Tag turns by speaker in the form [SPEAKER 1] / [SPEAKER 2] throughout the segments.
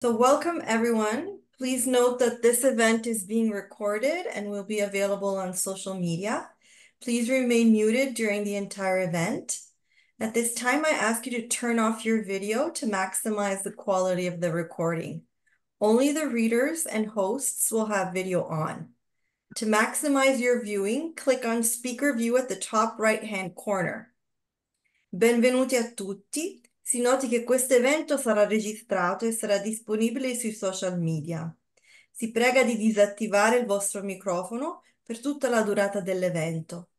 [SPEAKER 1] So welcome everyone. Please note that this event is being recorded and will be available on social media. Please remain muted during the entire event. At this time, I ask you to turn off your video to maximize the quality of the recording. Only the readers and hosts will have video on. To maximize your viewing, click on Speaker View at the top right-hand corner. Benvenuti a tutti. Si noti che questo evento sarà registrato e sarà disponibile sui social media. Si prega di disattivare il vostro microfono per tutta la durata dell'evento.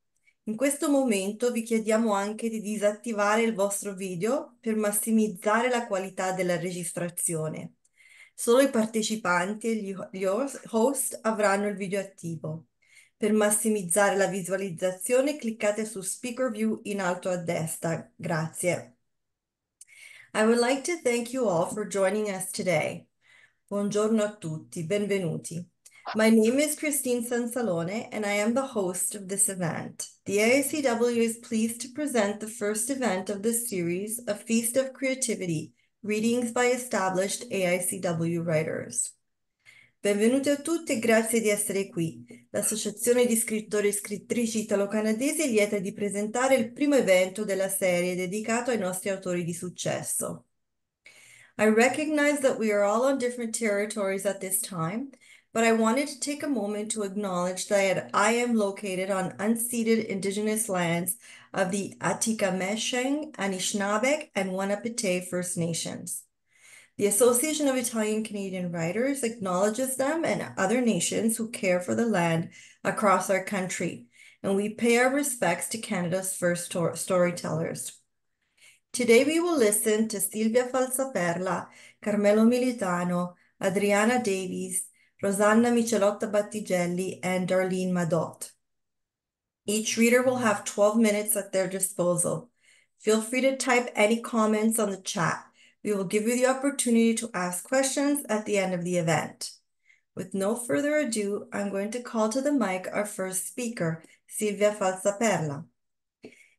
[SPEAKER 1] In questo momento vi chiediamo anche di disattivare il vostro video per massimizzare la qualità della registrazione. Solo i partecipanti e gli host avranno il video attivo. Per massimizzare la visualizzazione, cliccate su Speaker View in alto a destra. Grazie. I would like to thank you all for joining us today. Buongiorno a tutti, benvenuti. My name is Christine Sansalone, and I am the host of this event. The AICW is pleased to present the first event of this series, A Feast of Creativity, Readings by Established AICW Writers. Benvenuti a tutti e grazie di essere qui. L'Associazione di Scrittori e Scrittrici Italo-Canadesi è lieta di presentare il primo evento della serie dedicato ai nostri autori di successo. I recognize that we are all on different territories at this time, but I wanted to take a moment to acknowledge that I am located on unceded Indigenous lands of the Atikamekw, Anishinaabe, and Wanapitei First Nations. The Association of Italian Canadian Writers acknowledges them and other nations who care for the land across our country, and we pay our respects to Canada's first storytellers. Today we will listen to Silvia Falsaperla, Carmelo Militano, Adriana Davies, Rosanna Micelotta Battigelli, and Darlene Madott. Each reader will have 12 minutes at their disposal. Feel free to type any comments on the chat. We will give you the opportunity to ask questions at the end of the event. With no further ado, I'm going to call to the mic our first speaker, Silvia Falsaperla.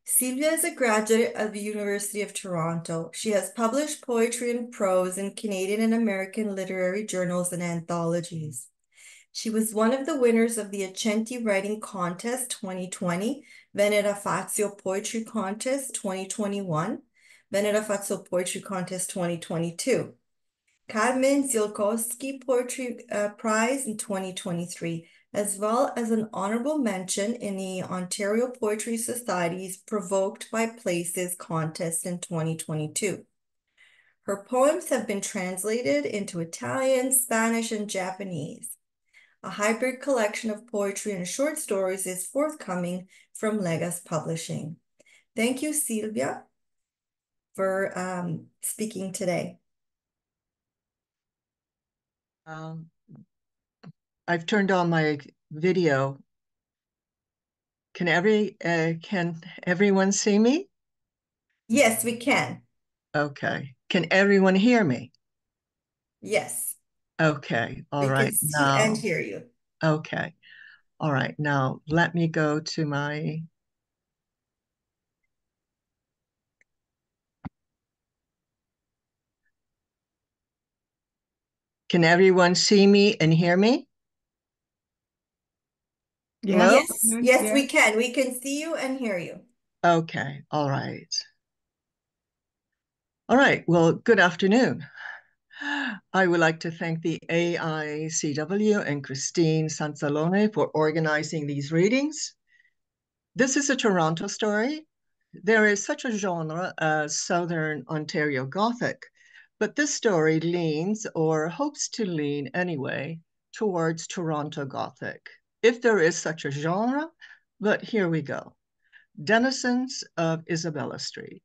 [SPEAKER 1] Silvia is a graduate of the University of Toronto. She has published poetry and prose in Canadian and American literary journals and anthologies. She was one of the winners of the Accenti Writing Contest 2020, Venera Fazio Poetry Contest 2021, Venera Fazio Poetry Contest 2022, Carmen Ziolkowski Poetry Prize in 2023, as well as an honorable mention in the Ontario Poetry Society's Provoked by Places contest in 2022. Her poems have been translated into Italian, Spanish, and Japanese. A hybrid collection of poetry and short stories is forthcoming from Legas Publishing. Thank you, Silvia, for speaking today.
[SPEAKER 2] I've turned on my video. Can everyone see me?
[SPEAKER 1] Yes, we can.
[SPEAKER 2] Okay. Can everyone hear me?
[SPEAKER 1] Yes.
[SPEAKER 2] Okay. All right.
[SPEAKER 1] We can see and hear you.
[SPEAKER 2] Okay. All right. Now let me go to my. Can everyone see me and hear me?
[SPEAKER 1] Hello? Yes, we can. We can see you and hear you.
[SPEAKER 2] Okay. All right. All right. Well, good afternoon. I would like to thank the AICW and Christine Sansalone for organizing these readings. This is a Toronto story. There is such a genre as Southern Ontario Gothic, but this story leans, or hopes to lean anyway, towards Toronto Gothic, if there is such a genre, but here we go. Denizens of Isabella Street.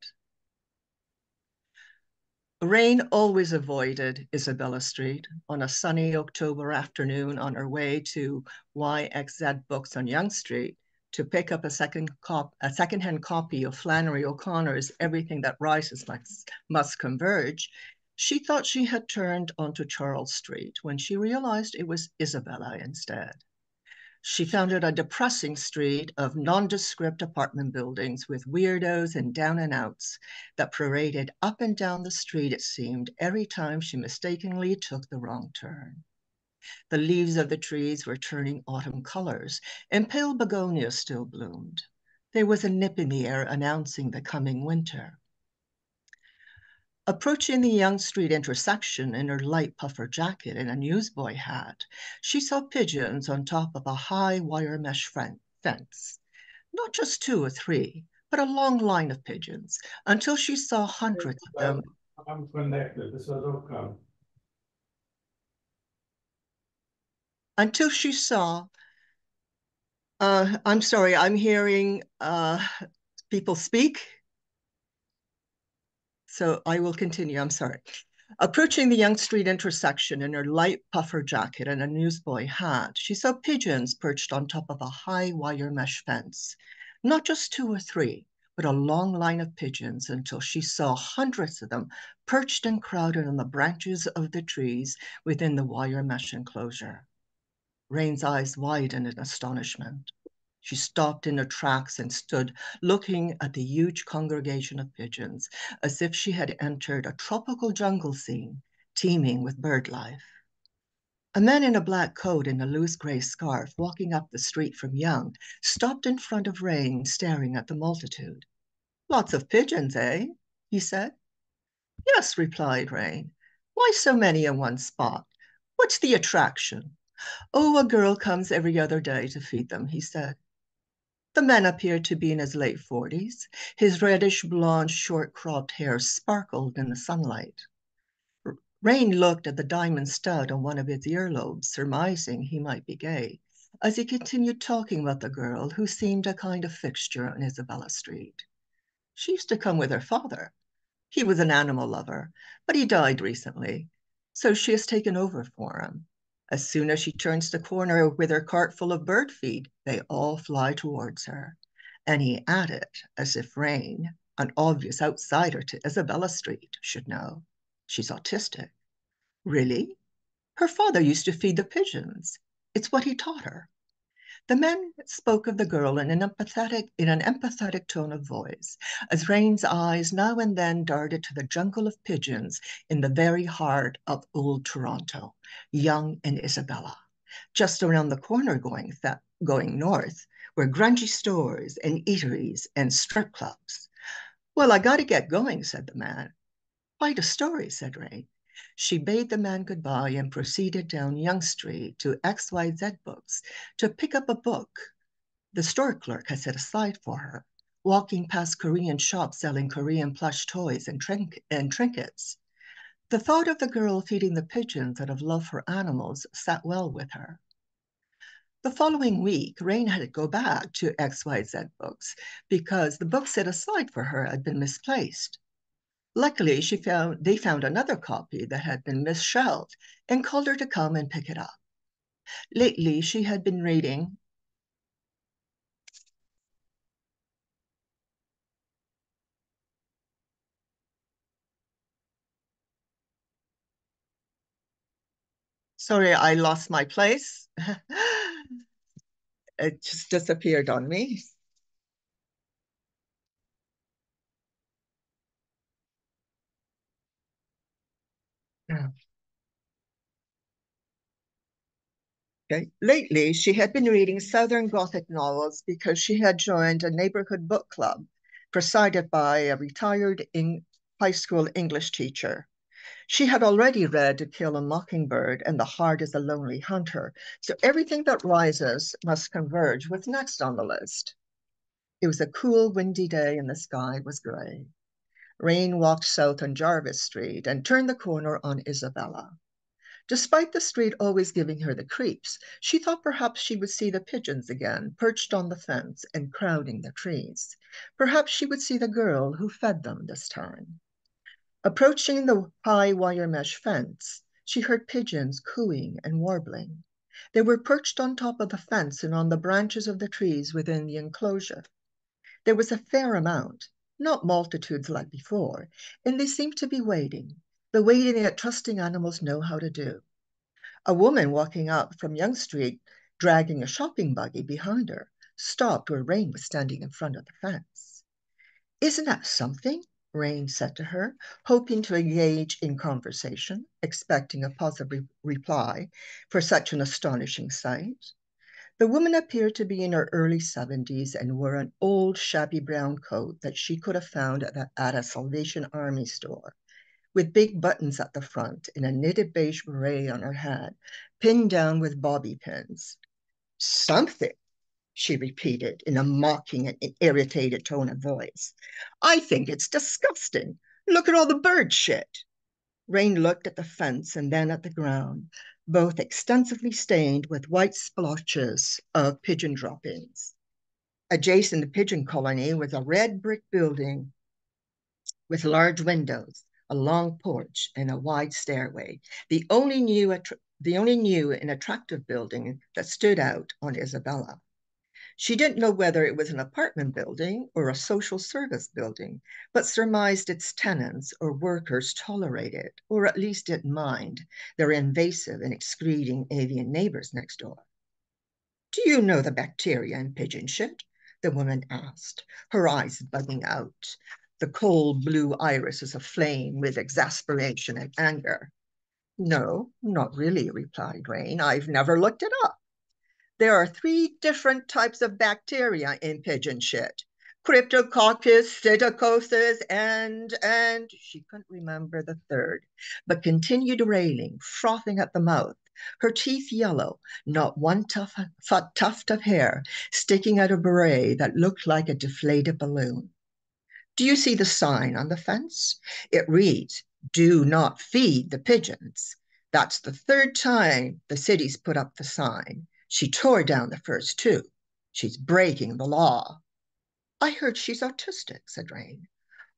[SPEAKER 2] Rain always avoided Isabella Street on a sunny October afternoon on her way to YXZ Books on Yonge Street to pick up a secondhand copy of Flannery O'Connor's Everything That Rises Must Converge. She thought she had turned onto Charles Street when she realized it was Isabella instead. She found it a depressing street of nondescript apartment buildings with weirdos and down and outs that paraded up and down the street, it seemed, every time she mistakenly took the wrong turn. The leaves of the trees were turning autumn colors, and pale begonias still bloomed. There was a nip in the air announcing the coming winter. Approaching the Young Street intersection in her light puffer jacket and a newsboy hat, she saw pigeons on top of a high wire mesh fence. Not just two or three, but a long line of pigeons, until she saw hundreds of them.
[SPEAKER 3] I'm connected. This is okay.
[SPEAKER 2] Until she saw, I'm sorry, I'm hearing people speak. So I will continue, I'm sorry. Approaching the Young Street intersection in her light puffer jacket and a newsboy hat, she saw pigeons perched on top of a high wire mesh fence. Not just two or three, but a long line of pigeons until she saw hundreds of them perched and crowded on the branches of the trees within the wire mesh enclosure. Rain's eyes widened in astonishment. She stopped in her tracks and stood looking at the huge congregation of pigeons as if she had entered a tropical jungle scene teeming with bird life. A man in a black coat and a loose gray scarf walking up the street from Young stopped in front of Rain, staring at the multitude. "Lots of pigeons, eh?" he said. "Yes," replied Rain. "Why so many in one spot? What's the attraction?" "Oh, a girl comes every other day to feed them," he said. The man appeared to be in his late 40s. His reddish blonde, short-cropped hair sparkled in the sunlight. Rain looked at the diamond stud on one of his earlobes, surmising he might be gay, as he continued talking about the girl who seemed a kind of fixture on Isabella Street. She used to come with her father. He was an animal lover, but he died recently, so she has taken over for him. As soon as she turns the corner with her cart full of bird feed, they all fly towards her. And he added, as if Rain, an obvious outsider to Isabella Street, should know, "She's autistic." "Really?" "Her father used to feed the pigeons. It's what he taught her." The man spoke of the girl in an empathetic tone of voice, as Rain's eyes now and then darted to the jungle of pigeons in the very heart of old Toronto, Young and Isabella. Just around the corner going north were grungy stores and eateries and strip clubs. "Well, I gotta get going," said the man. "Quite a story," said Rain. She bade the man goodbye and proceeded down Young Street to XYZ Books to pick up a book the store clerk had set aside for her, walking past Korean shops selling Korean plush toys and trinkets. The thought of the girl feeding the pigeons out of love for animals sat well with her. The following week, Rain had to go back to XYZ Books because the book set aside for her had been misplaced. Luckily, they found another copy that had been misshelved and called her to come and pick it up. Lately, she had been reading Sorry, I lost my place. It just disappeared on me. Yeah. Okay. Lately, she had been reading Southern Gothic novels because she had joined a neighborhood book club presided by a retired high school English teacher. She had already read To Kill a Mockingbird and The Heart is a Lonely Hunter, so everything that rises must converge was next on the list. It was a cool, windy day and the sky was gray. Rain walked south on Jarvis Street and turned the corner on Isabella. Despite the street always giving her the creeps, she thought perhaps she would see the pigeons again, perched on the fence and crowding the trees. Perhaps she would see the girl who fed them this time. Approaching the high wire mesh fence, she heard pigeons cooing and warbling. They were perched on top of the fence and on the branches of the trees within the enclosure. There was a fair amount, not multitudes like before, and they seemed to be waiting, the waiting that trusting animals know how to do. A woman walking up from Young Street dragging a shopping buggy behind her, stopped where Rain was standing in front of the fence. "Isn't that something?" Rain said to her, hoping to engage in conversation, expecting a positive reply for such an astonishing sight. The woman appeared to be in her early 70s and wore an old shabby brown coat that she could have found at a Salvation Army store, with big buttons at the front and a knitted beige beret on her head, pinned down with bobby pins. "Something," she repeated in a mocking and irritated tone of voice. "I think it's disgusting. Look at all the bird shit." Rain looked at the fence and then at the ground, both extensively stained with white splotches of pigeon droppings. Adjacent to the pigeon colony was a red brick building with large windows, a long porch, and a wide stairway, the only new and attractive building that stood out on Isabella. She didn't know whether it was an apartment building or a social service building, but surmised its tenants or workers tolerated, or at least didn't mind, their invasive and excreting avian neighbors next door. "Do you know the bacteria in pigeon shit?" the woman asked, her eyes bugging out, the cold blue irises aflame with exasperation and anger. "No, not really," replied Rain. "I've never looked it up. There are 3 different types of bacteria in pigeon shit. Cryptococcus, psittacosis, and she couldn't remember the third, but continued railing, frothing at the mouth, her teeth yellow, not one tuft of hair sticking out of a beret that looked like a deflated balloon. "Do you see the sign on the fence? It reads, 'Do not feed the pigeons.' That's the 3rd time the city's put up the sign. She tore down the first 2. She's breaking the law." "I heard she's autistic," said Rain.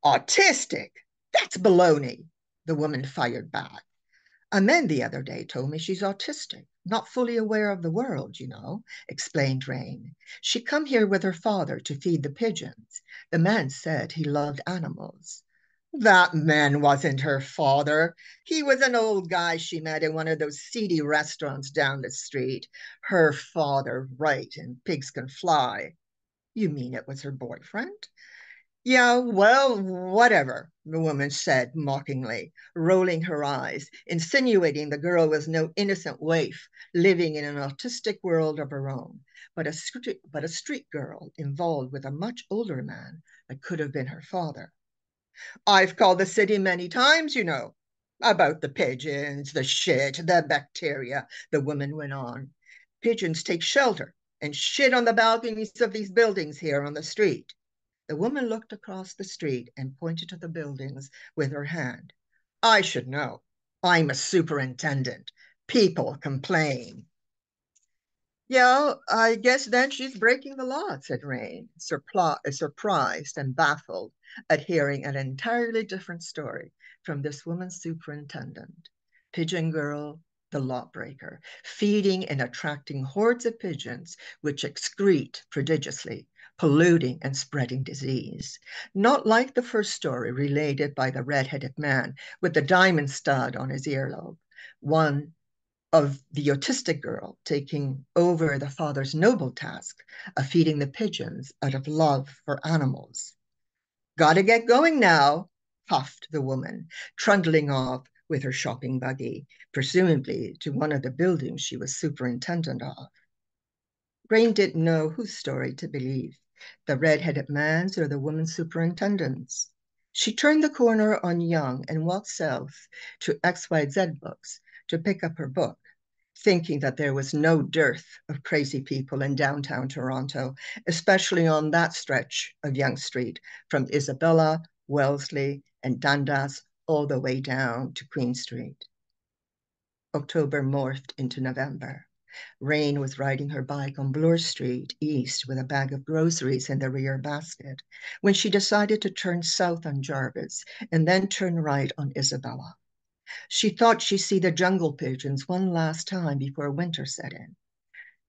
[SPEAKER 2] "Autistic? That's baloney," the woman fired back. "A man the other day told me she's autistic, not fully aware of the world, you know," explained Rain. "She come here with her father to feed the pigeons. The man said he loved animals." "That man wasn't her father. He was an old guy she met in one of those seedy restaurants down the street. Her father, right, and pigs can fly." "You mean it was her boyfriend?" "Yeah, well, whatever," the woman said mockingly, rolling her eyes, insinuating the girl was no innocent waif living in an autistic world of her own, but a street girl involved with a much older man that could have been her father. "I've called the city many times, you know, about the pigeons, the shit, the bacteria," the woman went on. "Pigeons take shelter and shit on the balconies of these buildings here on the street." The woman looked across the street and pointed to the buildings with her hand. "I should know. I'm a superintendent. People complain." "Yeah, I guess then she's breaking the law," said Rain, surprised and baffled at hearing an entirely different story from this woman's superintendent. Pigeon girl, the lawbreaker, feeding and attracting hordes of pigeons which excrete prodigiously, polluting and spreading disease. Not like the first story related by the red-headed man with the diamond stud on his earlobe, one of the autistic girl taking over the father's noble task of feeding the pigeons out of love for animals. "Gotta get going now," puffed the woman, trundling off with her shopping buggy, presumably to one of the buildings she was superintendent of. Rain didn't know whose story to believe, the red-headed man's or the woman's superintendent's. She turned the corner on Young and walked south to XYZ Books to pick up her book, thinking that there was no dearth of crazy people in downtown Toronto, especially on that stretch of Yonge Street from Isabella, Wellesley, and Dundas all the way down to Queen Street. October morphed into November. Rain was riding her bike on Bloor Street East with a bag of groceries in the rear basket when she decided to turn south on Jarvis and then turn right on Isabella. She thought she'd see the jungle pigeons one last time before winter set in.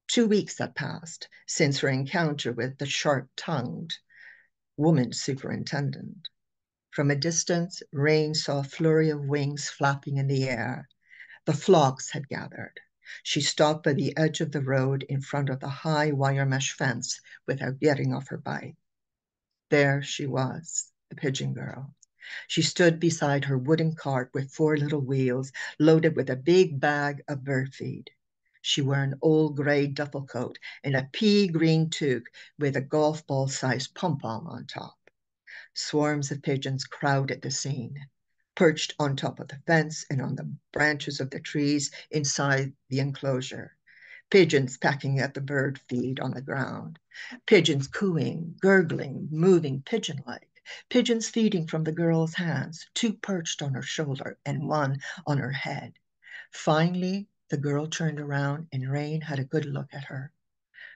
[SPEAKER 2] 2 weeks had passed since her encounter with the sharp-tongued woman superintendent. From a distance, Rain saw a flurry of wings flapping in the air. The flocks had gathered. She stopped by the edge of the road in front of the high wire mesh fence without getting off her bike. There she was, the pigeon girl. She stood beside her wooden cart with 4 little wheels loaded with a big bag of bird feed. She wore an old gray duffel coat and a pea green toque with a golf ball sized pom-pom on top. Swarms of pigeons crowded the scene, perched on top of the fence and on the branches of the trees inside the enclosure. Pigeons pecking at the bird feed on the ground. Pigeons cooing, gurgling, moving pigeon-like. Pigeons feeding from the girl's hands, 2 perched on her shoulder and 1 on her head. Finally, the girl turned around and Rain had a good look at her.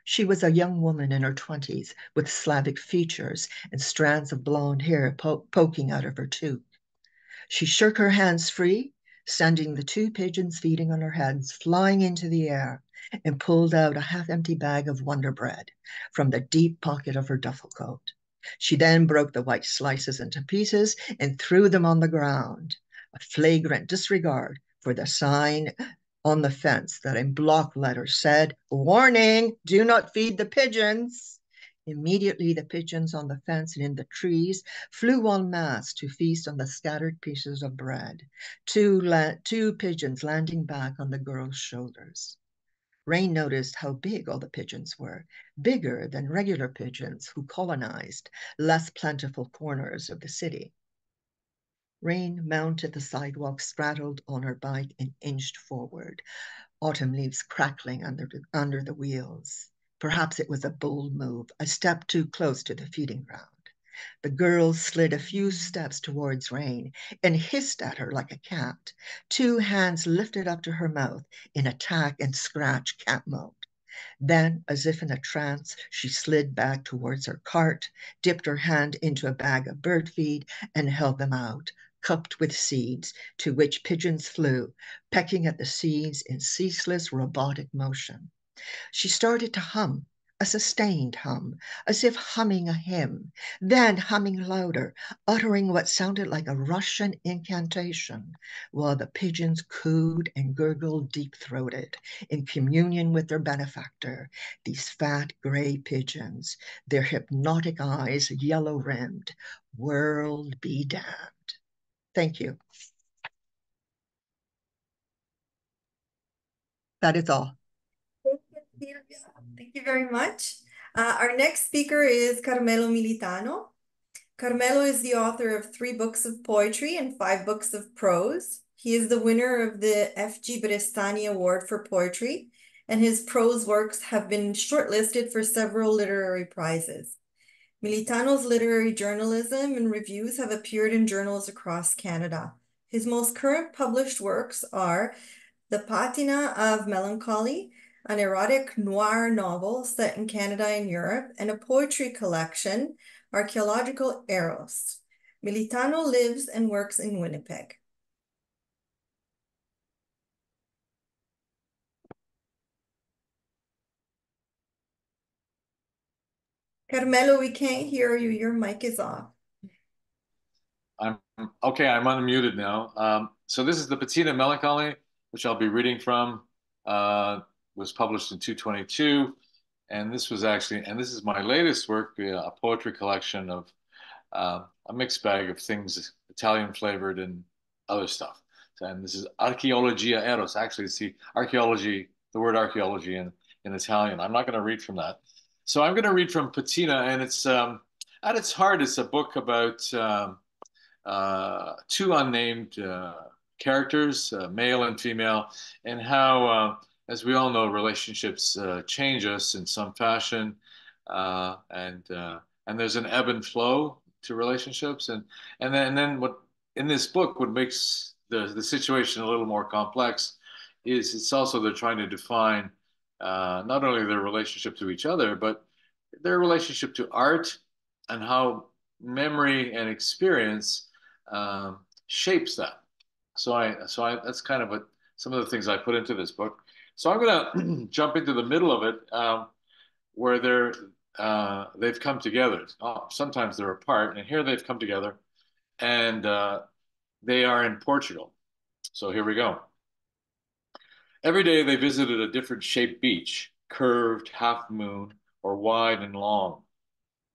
[SPEAKER 2] She was a young woman in her 20s with Slavic features and strands of blonde hair poking out of her toque. She shook her hands free, sending the 2 pigeons feeding on her heads flying into the air, and pulled out a half-empty bag of Wonder Bread from the deep pocket of her duffel coat. She then broke the white slices into pieces and threw them on the ground, a flagrant disregard for the sign on the fence that in block letters said, "Warning, do not feed the pigeons." Immediately, the pigeons on the fence and in the trees flew en masse to feast on the scattered pieces of bread, 2 pigeons landing back on the girl's shoulders. Rain noticed how big all the pigeons were, bigger than regular pigeons who colonized less plentiful corners of the city. Rain mounted the sidewalk, straddled on her bike, and inched forward, autumn leaves crackling under the wheels. Perhaps it was a bold move, a step too close to the feeding ground. The girl slid a few steps towards Rain and hissed at her like a cat, 2 hands lifted up to her mouth in attack and scratch cat mode. Then, as if in a trance, she slid back towards her cart, dipped her hand into a bag of bird feed, and held them out, cupped with seeds, to which pigeons flew, pecking at the seeds in ceaseless robotic motion. She started to hum, a sustained hum, as if humming a hymn, then humming louder, uttering what sounded like a Russian incantation, while the pigeons cooed and gurgled deep-throated, in communion with their benefactor, these fat gray pigeons, their hypnotic eyes yellow-rimmed. World be damned. Thank you. That is all.
[SPEAKER 1] Thank you, Silvia. Thank you very much. Our next speaker is Carmelo Militano. Carmelo is the author of 3 books of poetry and 5 books of prose. He is the winner of the F.G. Brestani Award for Poetry, and his prose works have been shortlisted for several literary prizes. Militano's literary journalism and reviews have appeared in journals across Canada. His most current published works are The Patina of Melancholy, an erotic noir novel set in Canada and Europe, and a poetry collection, Archaeological Eros. Militano lives and works in Winnipeg. Carmelo, we can't hear you. Your mic is off.
[SPEAKER 4] I'm okay. I'm unmuted now. So this is the Patina Melancholy, which I'll be reading from. Was published in 222, and this is my latest work, a poetry collection of a mixed bag of things, Italian flavored and other stuff. And this is Archeologia Eros. Actually, see archaeology, the word archaeology in Italian. I'm not going to read from that. So I'm going to read from Patina, and it's at its heart, it's a book about 2 unnamed characters, male and female, and how, as we all know, relationships change us in some fashion, and there's an ebb and flow to relationships, and then what in this book, what makes the situation a little more complex is it's also they're trying to define not only their relationship to each other, but their relationship to art and how memory and experience shapes that. That's kind of some of the things I put into this book. So I'm going to jump into the middle of it, where they've come together. Sometimes they're apart, and here they've come together, and they are in Portugal. So here we go. Every day they visited a different shaped beach, curved, half moon, or wide and long.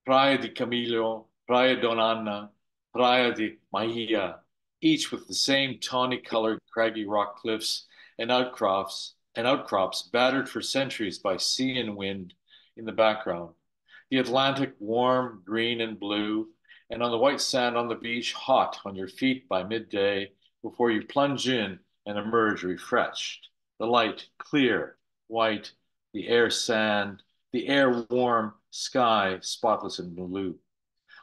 [SPEAKER 4] Praia di Camilo, Praia Donana, Praia di Mahia, each with the same tawny colored craggy rock cliffs and outcrops battered for centuries by sea and wind in the background. The Atlantic warm, green and blue, and on the white sand on the beach, hot on your feet by midday before you plunge in and emerge refreshed. The light clear, white, the air warm, sky spotless and blue.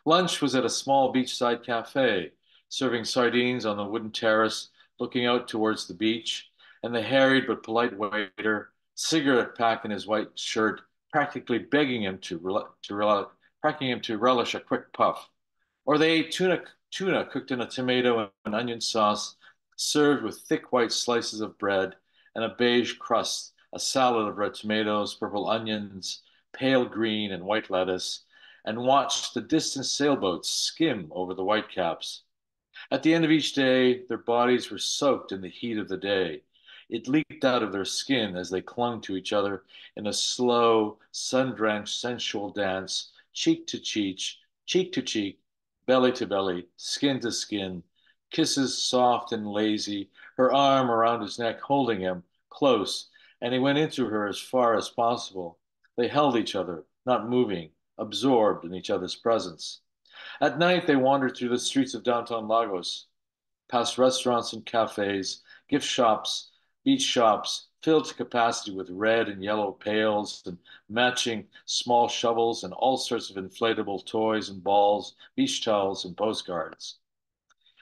[SPEAKER 4] Lunch was at a small beachside cafe, serving sardines on the wooden terrace, looking out towards the beach, and the harried but polite waiter, cigarette pack in his white shirt, practically begging him to relish a quick puff. Or they ate tuna cooked in a tomato and onion sauce, served with thick white slices of bread and a beige crust, a salad of red tomatoes, purple onions, pale green and white lettuce, and watched the distant sailboats skim over the whitecaps. At the end of each day, their bodies were soaked in the heat of the day. It leaked out of their skin as they clung to each other in a slow, sun-drenched, sensual dance, cheek to cheek, belly to belly, skin to skin, kisses soft and lazy, her arm around his neck, holding him close, and he went into her as far as possible. They held each other, not moving, absorbed in each other's presence. At night, they wandered through the streets of downtown Lagos, past restaurants and cafes, gift shops, beach shops, filled to capacity with red and yellow pails and matching small shovels and all sorts of inflatable toys and balls, beach towels and postcards.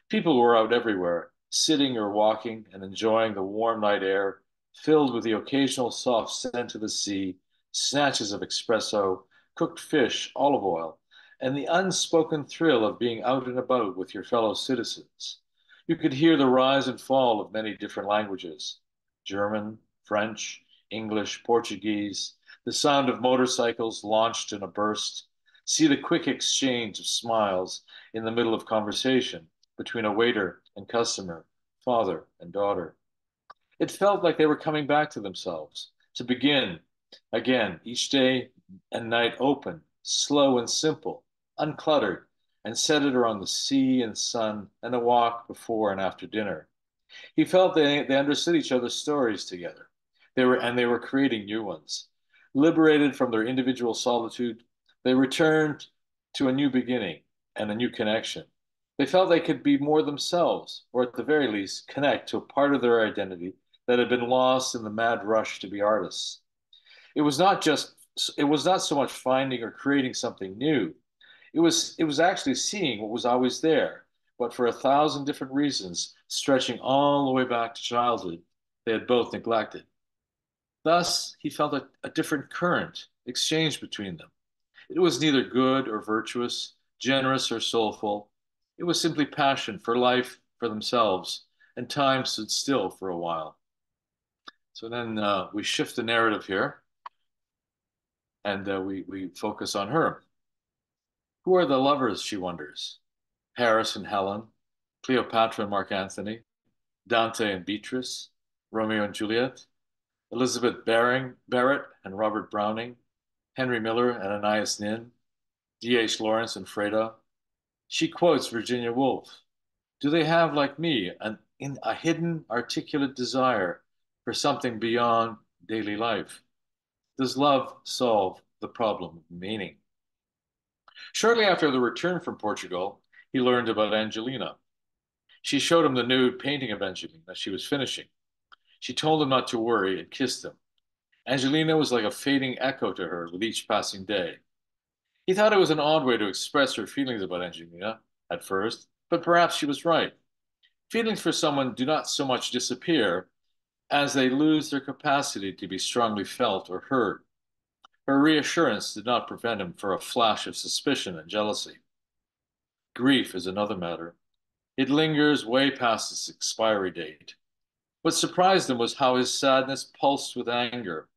[SPEAKER 4] People were out everywhere, sitting or walking and enjoying the warm night air, filled with the occasional soft scent of the sea, snatches of espresso, cooked fish, olive oil, and the unspoken thrill of being out and about with your fellow citizens. You could hear the rise and fall of many different languages: German, French, English, Portuguese, the sound of motorcycles launched in a burst, see the quick exchange of smiles in the middle of conversation between a waiter and customer, father and daughter. It felt like they were coming back to themselves, to begin again each day and night open, slow and simple, uncluttered, and centered around the sea and sun and a walk before and after dinner. He felt they understood each other's stories together. They were creating new ones. Liberated from their individual solitude, they returned to a new beginning and a new connection. They felt they could be more themselves, or at the very least, connect to a part of their identity that had been lost in the mad rush to be artists. It was not just it was not so much finding or creating something new. It was actually seeing what was always there, but for 1,000 different reasons, stretching all the way back to childhood, they had both neglected. Thus, he felt a different current exchanged between them. It was neither good or virtuous, generous or soulful. It was simply passion for life, for themselves, and time stood still for a while. So then we shift the narrative here, and we focus on her. Who are the lovers, she wonders? Paris and Helen, Cleopatra and Mark Antony, Dante and Beatrice, Romeo and Juliet, Elizabeth Barrett and Robert Browning, Henry Miller and Anais Nin, D.H. Lawrence and Freda. She quotes Virginia Woolf. Do they have, like me, a hidden, articulate desire for something beyond daily life? Does love solve the problem of meaning? Shortly after the return from Portugal, he learned about Angelina. She showed him the nude painting of Angelina she was finishing. She told him not to worry and kissed him. Angelina was like a fading echo to her with each passing day. He thought it was an odd way to express her feelings about Angelina at first, but perhaps she was right. Feelings for someone do not so much disappear as they lose their capacity to be strongly felt or heard. Her reassurance did not prevent him for a flash of suspicion and jealousy. Grief is another matter. It lingers way past its expiry date. What surprised him was how his sadness pulsed with anger.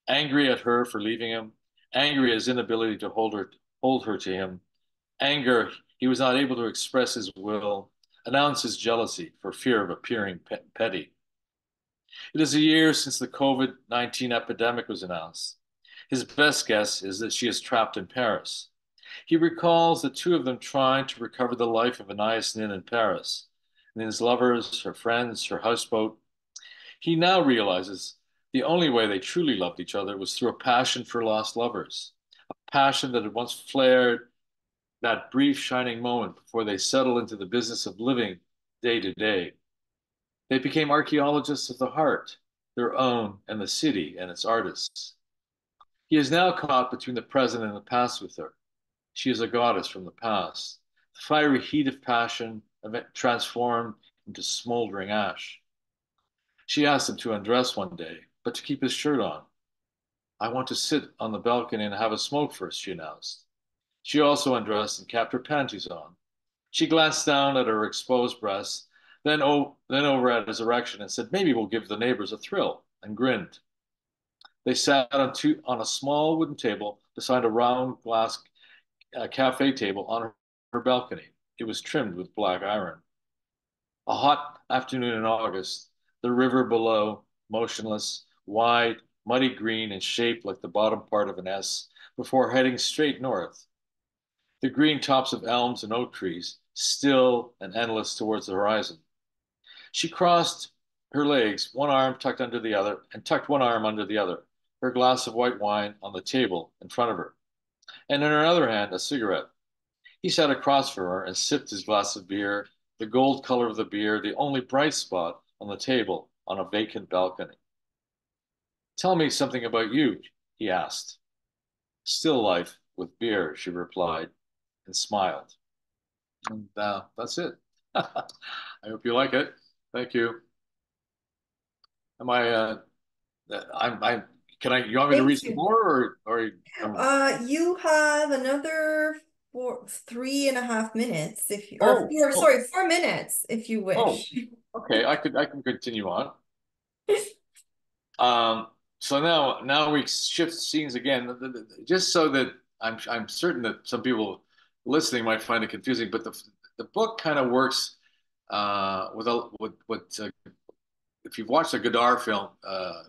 [SPEAKER 4] Angry at her for leaving him, angry at his inability to hold her to him, anger he was not able to express his will, announce his jealousy for fear of appearing petty. It is a year since the COVID-19 epidemic was announced. His best guess is that she is trapped in Paris. He recalls the two of them trying to recover the life of Anais Nin in Paris, Nin's lovers, her friends, her houseboat. He now realizes the only way they truly loved each other was through a passion for lost lovers, a passion that had once flared that brief shining moment before they settled into the business of living day to day. They became archaeologists of the heart, their own and the city and its artists. He is now caught between the present and the past with her. She is a goddess from the past. The fiery heat of passion transformed into smoldering ash. She asked him to undress one day, but to keep his shirt on. I want to sit on the balcony and have a smoke first, she announced. She also undressed and kept her panties on. She glanced down at her exposed breasts, then over at his erection and said, maybe we'll give the neighbors a thrill, and grinned. They sat on a small wooden table beside a round glass cafe table on her balcony. It was trimmed with black iron. A hot afternoon in August, the river below, motionless, wide, muddy green, and shaped like the bottom part of an S, before heading straight north. The green tops of elms and oak trees, still and endless towards the horizon. She crossed her legs, one arm tucked under the other, and tucked one arm under the other, her glass of white wine on the table in front of her, and in her other hand a cigarette. He sat across from her and sipped his glass of beer, the gold color of the beer, the only bright spot on the table on a vacant balcony. Tell me something about you, he asked. Still life with beer, she replied, and smiled. And that's it. I hope you like it. Thank you. Am I, you want me to read
[SPEAKER 1] Thank
[SPEAKER 4] some
[SPEAKER 1] you.
[SPEAKER 4] more or
[SPEAKER 1] You have another 3.5 minutes if you, or
[SPEAKER 4] oh,
[SPEAKER 1] four,
[SPEAKER 4] oh,
[SPEAKER 1] sorry, 4 minutes if you
[SPEAKER 4] oh,
[SPEAKER 1] wish.
[SPEAKER 4] okay. I can continue on. So now we shift scenes again, just so that I'm certain that some people listening might find it confusing, but the book kind of works with what if you've watched a Godard film,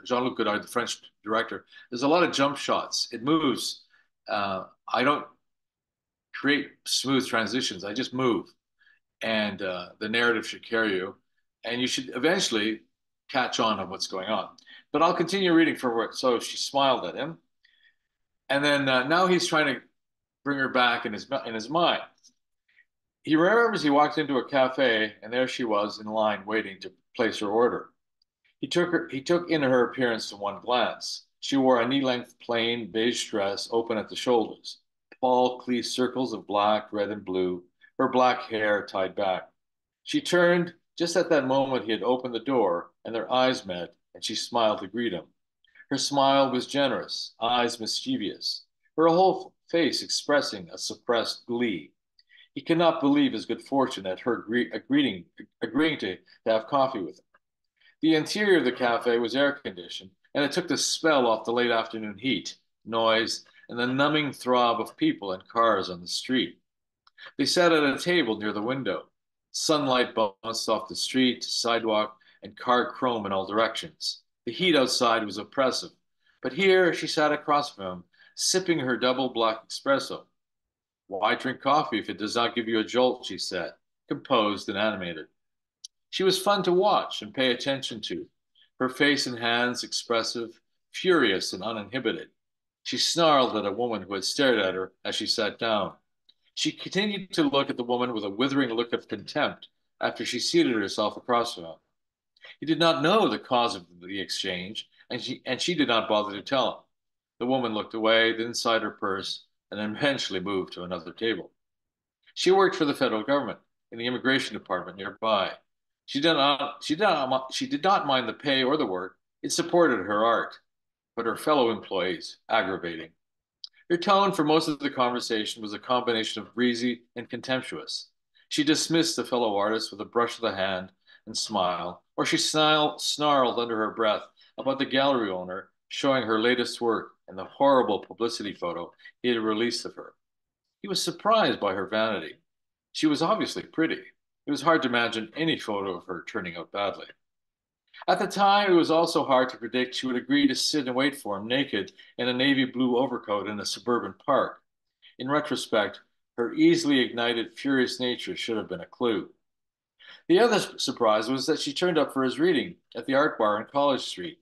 [SPEAKER 4] Jean-Luc Godard, the French director, there's a lot of jump shots. It moves. I don't create smooth transitions. I just move, and the narrative should carry you, and you should eventually catch on what's going on. But I'll continue reading for what. So she smiled at him, and then now he's trying to bring her back in his mind. He remembers he walked into a cafe, and there she was in line waiting to place her order. He took in her appearance in one glance. She wore a knee-length plain beige dress open at the shoulders, tall cleaved circles of black, red, and blue, her black hair tied back. She turned just at that moment he had opened the door, and their eyes met, and she smiled to greet him. Her smile was generous, eyes mischievous, her whole face expressing a suppressed glee. He could not believe his good fortune at her agreeing to have coffee with him. The interior of the cafe was air conditioned, and it took the spell off the late afternoon heat, noise, and the numbing throb of people and cars on the street. They sat at a table near the window. Sunlight bounced off the street, sidewalk, and car chrome in all directions. The heat outside was oppressive, but here she sat across from him, sipping her double black espresso. Why drink coffee if it does not give you a jolt, she said, composed and animated. She was fun to watch and pay attention to, her face and hands expressive, furious and uninhibited. She snarled at a woman who had stared at her as she sat down. She continued to look at the woman with a withering look of contempt after she seated herself across from him. He did not know the cause of the exchange, and she did not bother to tell him. The woman looked away, then sighed her purse, and eventually moved to another table. She worked for the federal government in the immigration department nearby. She did not mind the pay or the work. It supported her art, but her fellow employees, aggravating. Her tone for most of the conversation was a combination of breezy and contemptuous. She dismissed the fellow artist with a brush of the hand and smile, or she snarled under her breath about the gallery owner showing her latest work and the horrible publicity photo he had released of her. He was surprised by her vanity. She was obviously pretty. It was hard to imagine any photo of her turning out badly. At the time, it was also hard to predict she would agree to sit and wait for him naked in a navy blue overcoat in a suburban park. In retrospect, her easily ignited, furious nature should have been a clue. The other surprise was that she turned up for his reading at the art bar on College Street.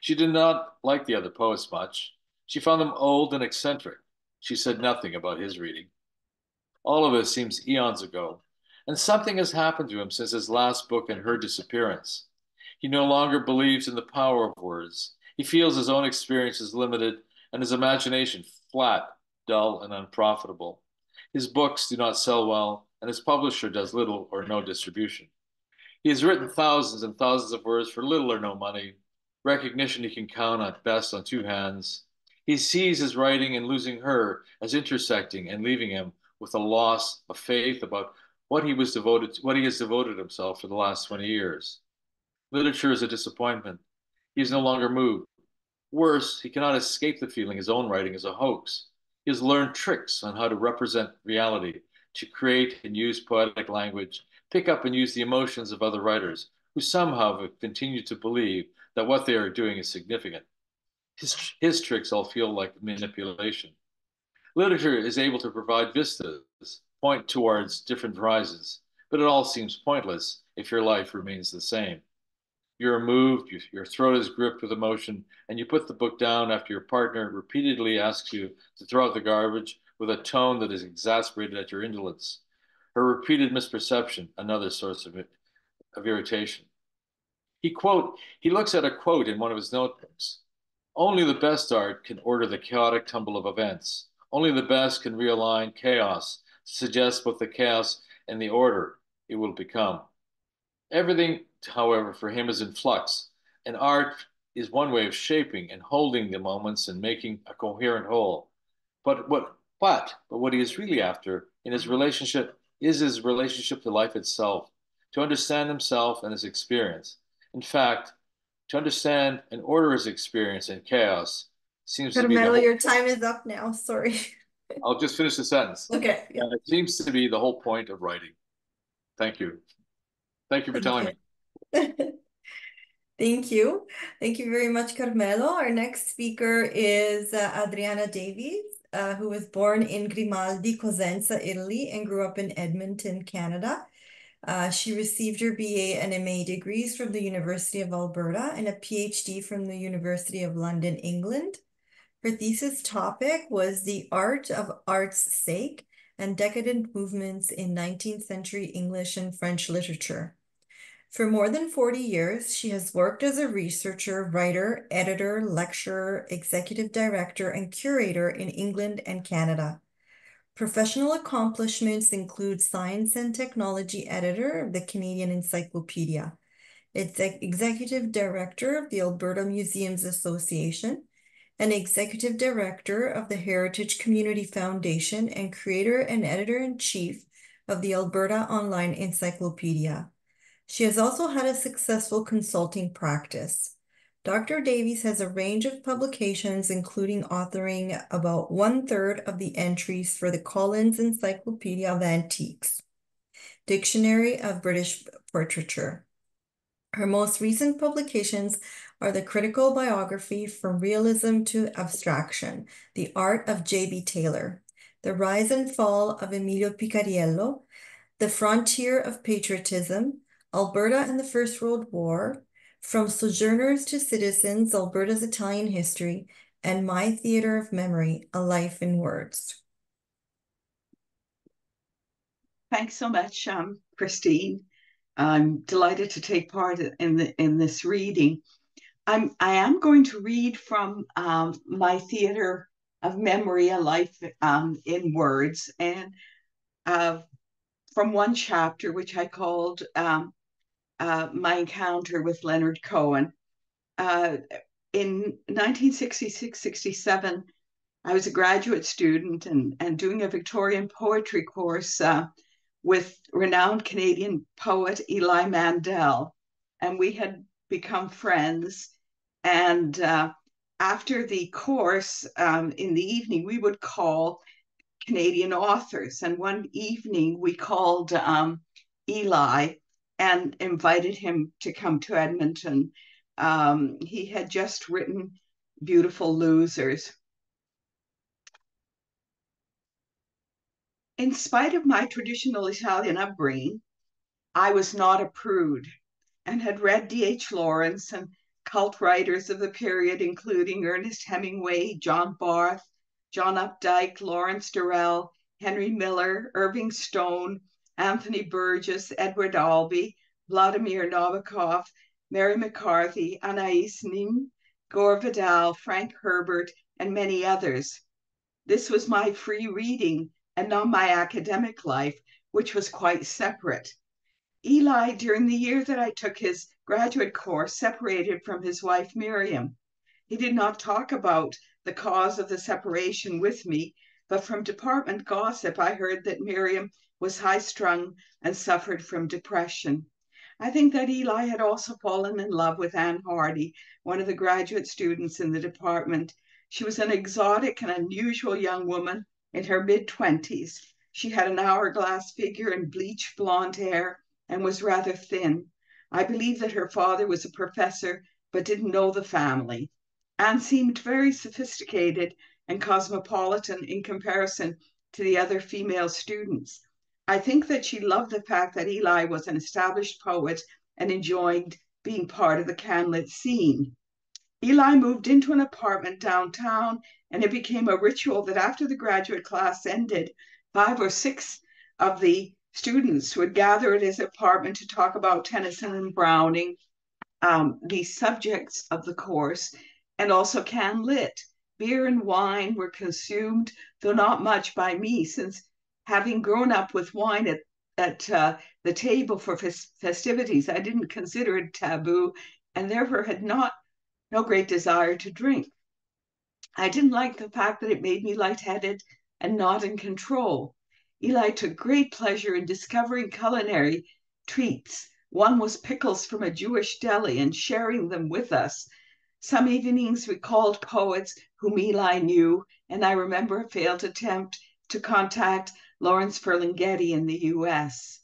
[SPEAKER 4] She did not like the other poets much. She found them old and eccentric. She said nothing about his reading. All of this seems eons ago, and something has happened to him since his last book and her disappearance. He no longer believes in the power of words. He feels his own experience is limited and his imagination flat, dull, and unprofitable. His books do not sell well, and his publisher does little or no distribution. He has written thousands and thousands of words for little or no money, recognition he can count at best on two hands. He sees his writing and losing her as intersecting and leaving him with a loss of faith about what he has devoted himself for the last 20 years. Literature is a disappointment. He is no longer moved. Worse, he cannot escape the feeling his own writing is a hoax. He has learned tricks on how to represent reality, to create and use poetic language, pick up and use the emotions of other writers who somehow have continued to believe that what they are doing is significant. His tricks all feel like manipulation. Literature is able to provide vistas, point towards different horizons, but it all seems pointless if your life remains the same. You're moved, your throat is gripped with emotion, and you put the book down after your partner repeatedly asks you to throw out the garbage with a tone that is exasperated at your indolence. Her repeated misperception, another source of irritation. He looks at a quote in one of his notebooks. Only the best art can order the chaotic tumble of events. Only the best can realign chaos to suggest both the chaos and the order it will become. Everything, however, for him is in flux, and art is one way of shaping and holding the moments and making a coherent whole. But what he is really after in his relationship is his relationship to life itself, to understand himself and his experience. In fact, to understand and order his experience in chaos seems to be the
[SPEAKER 1] Carmelo,
[SPEAKER 4] whole.
[SPEAKER 1] your time is up now. Sorry.
[SPEAKER 4] I'll just finish the sentence.
[SPEAKER 1] Okay, yeah.
[SPEAKER 4] It seems to be the whole point of writing. Thank you. Thank you for
[SPEAKER 1] Thank
[SPEAKER 4] telling
[SPEAKER 1] you.
[SPEAKER 4] me.
[SPEAKER 1] Thank you. Thank you very much, Carmelo. Our next speaker is Adriana Davies, who was born in Grimaldi, Cosenza, Italy, and grew up in Edmonton, Canada. She received her BA and MA degrees from the University of Alberta and a PhD from the University of London, England. Her thesis topic was The Art of Art's Sake and Decadent Movements in 19th Century English and French Literature. For more than 40 years, she has worked as a researcher, writer, editor, lecturer, executive director, and curator in England and Canada. Professional accomplishments include science and technology editor of the Canadian Encyclopedia, executive director of the Alberta Museums Association, and executive director of the Heritage Community Foundation, and creator and editor-in-chief of the Alberta Online Encyclopedia. She has also had a successful consulting practice. Dr. Davies has a range of publications, including authoring about 1/3 of the entries for the Collins Encyclopedia of Antiques, Dictionary of British Portraiture. Her most recent publications are the critical biography From Realism to Abstraction, The Art of J.B. Taylor, The Rise and Fall of Emilio Picariello, The Frontier of Patriotism, Alberta and the First World War, From Sojourners to Citizens, Alberta's Italian History, and My Theater of Memory, A Life in Words.
[SPEAKER 5] Thanks so much, Christine. I'm delighted to take part in this reading. I am going to read from My Theater of Memory, A Life in Words, and from one chapter, which I called My Encounter with Leonard Cohen. In 1966-67, I was a graduate student and doing a Victorian poetry course with renowned Canadian poet Eli Mandel, and we had become friends. And after the course, in the evening, we would call Canadian authors. And one evening we called Eli and invited him to come to Edmonton. He had just written Beautiful Losers. In spite of my traditional Italian upbringing, I was not a prude and had read D.H. Lawrence and cult writers of the period, including Ernest Hemingway, John Barth, John Updike, Lawrence Durrell, Henry Miller, Irving Stone, Anthony Burgess, Edward Albee, Vladimir Nabokov, Mary McCarthy, Anais Nin, Gore Vidal, Frank Herbert, and many others. This was my free reading and not my academic life, which was quite separate. Eli, during the year that I took his graduate course, separated from his wife Miriam. He did not talk about the cause of the separation with me, but from department gossip, I heard that Miriam was high-strung and suffered from depression. I think that Eli had also fallen in love with Anne Hardy, one of the graduate students in the department. She was an exotic and unusual young woman in her mid-20s. She had an hourglass figure and bleached blonde hair and was rather thin. I believe that her father was a professor, but didn't know the family. Anne seemed very sophisticated and cosmopolitan in comparison to the other female students. I think that she loved the fact that Eli was an established poet and enjoyed being part of the Canlit scene. Eli moved into an apartment downtown, and it became a ritual that after the graduate class ended, 5 or 6 of the students would gather at his apartment to talk about Tennyson and Browning, the subjects of the course, and also Canlit. Beer and wine were consumed, though not much by me, since having grown up with wine at the table for festivities, I didn't consider it taboo and therefore had no great desire to drink. I didn't like the fact that it made me lightheaded and not in control. Eli took great pleasure in discovering culinary treats. One was pickles from a Jewish deli and sharing them with us. Some evenings we called poets whom Eli knew, and I remember a failed attempt to contact Lawrence Ferlinghetti in the US.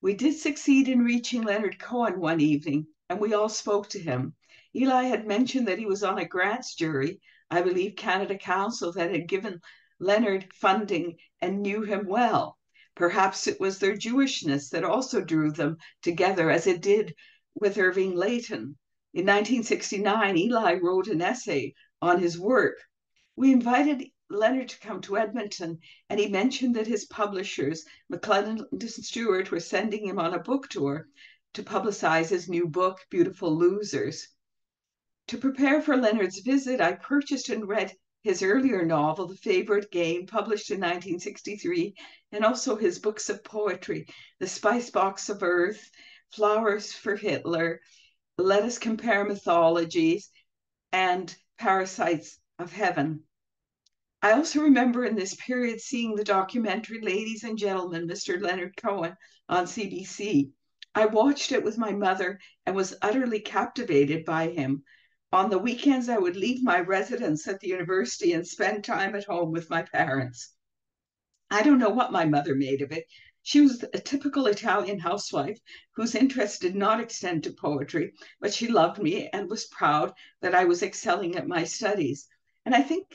[SPEAKER 5] We did succeed in reaching Leonard Cohen one evening, and we all spoke to him. Eli had mentioned that he was on a grants jury, I believe Canada Council, that had given Leonard funding and knew him well. Perhaps it was their Jewishness that also drew them together, as it did with Irving Layton. In 1969, Eli wrote an essay on his work. We invited Leonard to come to Edmonton, and he mentioned that his publishers, McLennan Stewart, were sending him on a book tour to publicize his new book, Beautiful Losers. To prepare for Leonard's visit, I purchased and read his earlier novel, The Favorite Game, published in 1963, and also his books of poetry, The Spice Box of Earth, Flowers for Hitler, Let Us Compare Mythologies, and Parasites of Heaven. I also remember in this period seeing the documentary Ladies and Gentlemen, Mr. Leonard Cohen on CBC. I watched it with my mother and was utterly captivated by him. On the weekends, I would leave my residence at the university and spend time at home with my parents. I don't know what my mother made of it. She was a typical Italian housewife whose interest did not extend to poetry, but she loved me and was proud that I was excelling at my studies. And I think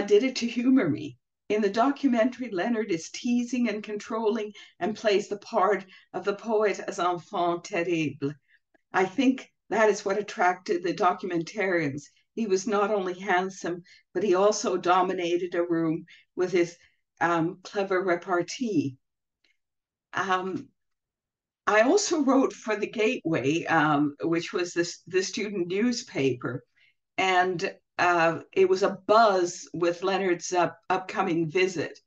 [SPEAKER 5] did it to humor me. In the documentary, Leonard is teasing and controlling and plays the part of the poet as enfant terrible. I think that is what attracted the documentarians. He was not only handsome, but he also dominated a room with his clever repartee. I also wrote for the Gateway, which was the student newspaper, and it was a buzz with Leonard's upcoming visit.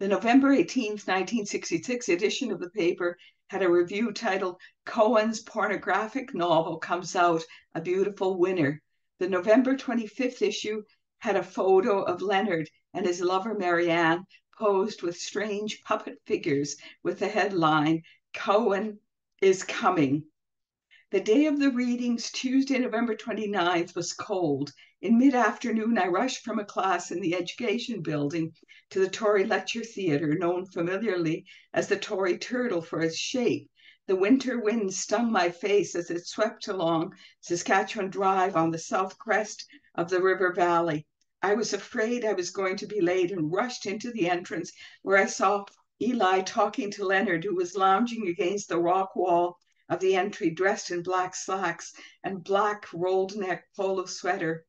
[SPEAKER 5] The November 18th, 1966 edition of the paper had a review titled, Cohen's Pornographic Novel Comes Out a Beautiful Winner. The November 25th issue had a photo of Leonard and his lover Marianne posed with strange puppet figures with the headline, Cohen is Coming. The day of the readings, Tuesday, November 29th, was cold. In mid-afternoon, I rushed from a class in the Education Building to the Tory Lecture Theatre, known familiarly as the Tory Turtle for its shape. The winter wind stung my face as it swept along Saskatchewan Drive on the south crest of the river valley. I was afraid I was going to be late and rushed into the entrance where I saw Eli talking to Leonard, who was lounging against the rock wall of the entry, dressed in black slacks and black rolled neck polo sweater.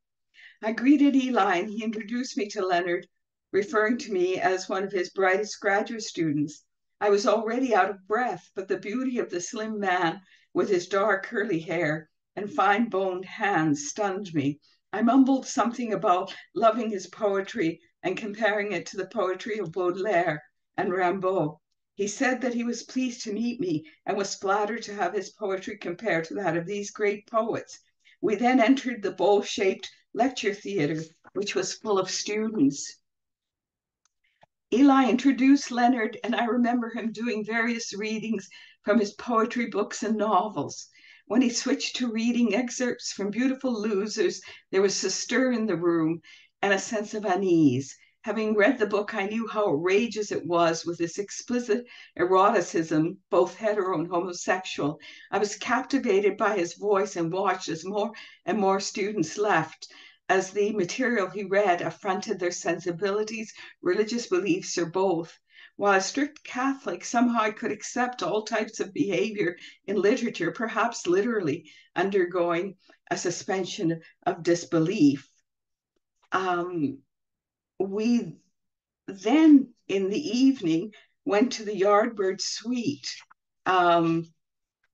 [SPEAKER 5] I greeted Eli and he introduced me to Leonard, referring to me as one of his brightest graduate students. I was already out of breath, but the beauty of the slim man with his dark curly hair and fine boned hands stunned me. I mumbled something about loving his poetry and comparing it to the poetry of Baudelaire and Rimbaud. He said that he was pleased to meet me and was flattered to have his poetry compared to that of these great poets. We then entered the bowl-shaped lecture theater, which was full of students. Eli introduced Leonard, and I remember him doing various readings from his poetry books and novels. When he switched to reading excerpts from Beautiful Losers, there was a stir in the room and a sense of unease. Having read the book, I knew how outrageous it was with its explicit eroticism, both hetero and homosexual. I was captivated by his voice and watched as more and more students left, as the material he read affronted their sensibilities, religious beliefs, or both. While a strict Catholic, somehow I could accept all types of behavior in literature, perhaps literally undergoing a suspension of disbelief. We then, in the evening, went to the Yardbird Suite, and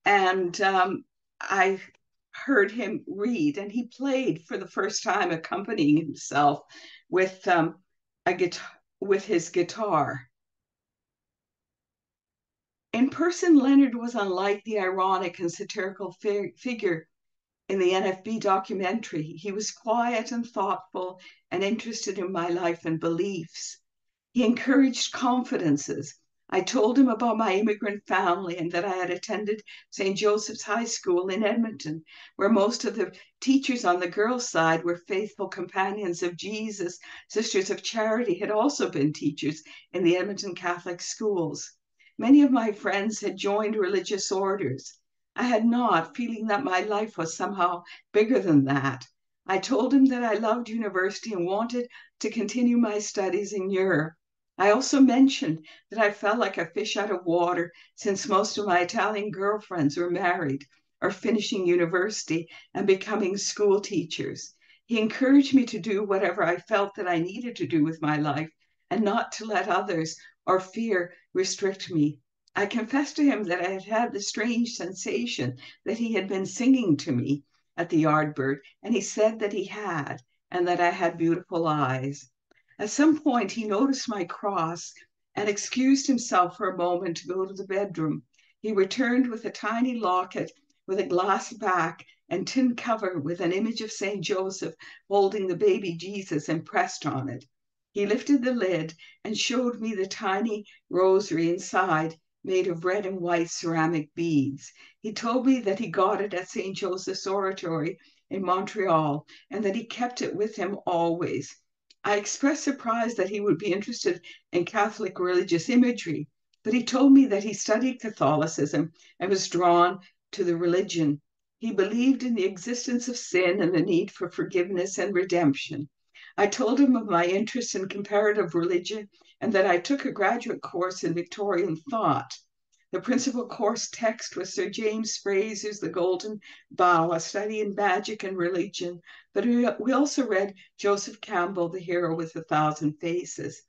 [SPEAKER 5] I heard him read, and he played for the first time, accompanying himself with his guitar. In person, Leonard was unlike the ironic and satirical figure in the NFB documentary. He was quiet and thoughtful and interested in my life and beliefs. He encouraged confidences. I told him about my immigrant family and that I had attended St. Joseph's High School in Edmonton, where most of the teachers on the girls' side were faithful companions of Jesus. Sisters of Charity had also been teachers in the Edmonton Catholic schools. Many of my friends had joined religious orders. I had not, feeling that my life was somehow bigger than that. I told him that I loved university and wanted to continue my studies in Europe. I also mentioned that I felt like a fish out of water since most of my Italian girlfriends were married or finishing university and becoming school teachers. He encouraged me to do whatever I felt that I needed to do with my life and not to let others or fear restrict me. I confessed to him that I had had the strange sensation that he had been singing to me at the Yardbird, and he said that he had, and that I had beautiful eyes. At some point, he noticed my cross and excused himself for a moment to go to the bedroom. He returned with a tiny locket with a glass back and tin cover with an image of St. Joseph holding the baby Jesus impressed on it. He lifted the lid and showed me the tiny rosary inside, made of red and white ceramic beads. He told me that he got it at St. Joseph's Oratory in Montreal and that he kept it with him always. I expressed surprise that he would be interested in Catholic religious imagery, but he told me that he studied Catholicism and was drawn to the religion. He believed in the existence of sin and the need for forgiveness and redemption. I told him of my interest in comparative religion and that I took a graduate course in Victorian thought. The principal course text was Sir James Frazer's The Golden Bough, a study in magic and religion, but we also read Joseph Campbell, The Hero with 1,000 Faces.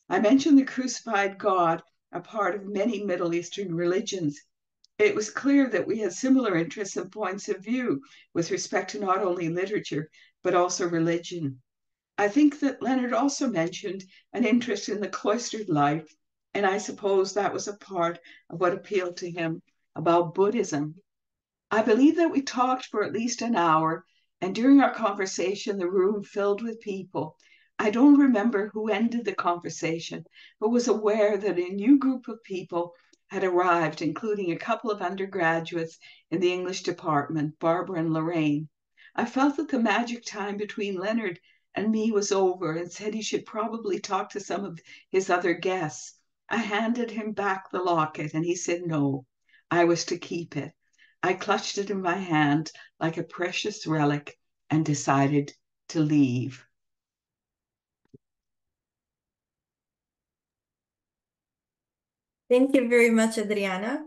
[SPEAKER 5] I mentioned the crucified God, a part of many Middle Eastern religions. It was clear that we had similar interests and points of view with respect to not only literature, but also religion. I think that Leonard also mentioned an interest in the cloistered life, and I suppose that was a part of what appealed to him about Buddhism. I believe that we talked for at least an hour, and during our conversation, the room filled with people. I don't remember who ended the conversation, but was aware that a new group of people had arrived, including a couple of undergraduates in the English department, Barbara and Lorraine. I felt that the magic time between Leonard and me was over and said he should probably talk to some of his other guests. I handed him back the locket and he said no. I was to keep it. I clutched it in my hand like a precious relic and decided to leave.
[SPEAKER 1] Thank you very much, Adriana.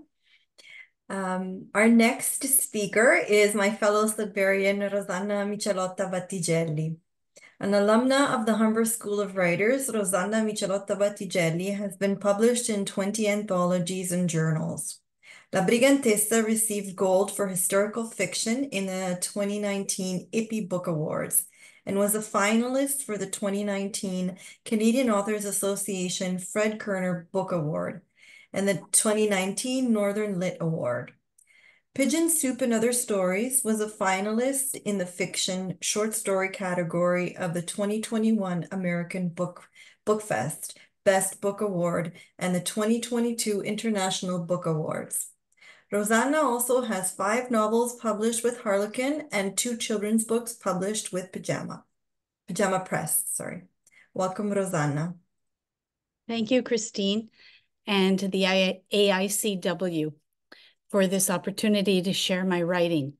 [SPEAKER 1] Our next speaker is my fellow librarian, Rosanna Micelotta Battigelli. An alumna of the Humber School of Writers, Rosanna Micelotta Battigelli has been published in 20 anthologies and journals. La Brigantessa received gold for historical fiction in the 2019 IPI Book Awards and was a finalist for the 2019 Canadian Authors Association Fred Kerner Book Award and the 2019 Northern Lit Award. Pigeon Soup and Other Stories was a finalist in the fiction short story category of the 2021 American Book Fest Best Book Award and the 2022 International Book Awards. Rosanna also has 5 novels published with Harlequin and 2 children's books published with Pajama Press, sorry. Welcome, Rosanna.
[SPEAKER 6] Thank you, Christine, and the AICW for this opportunity to share my writing.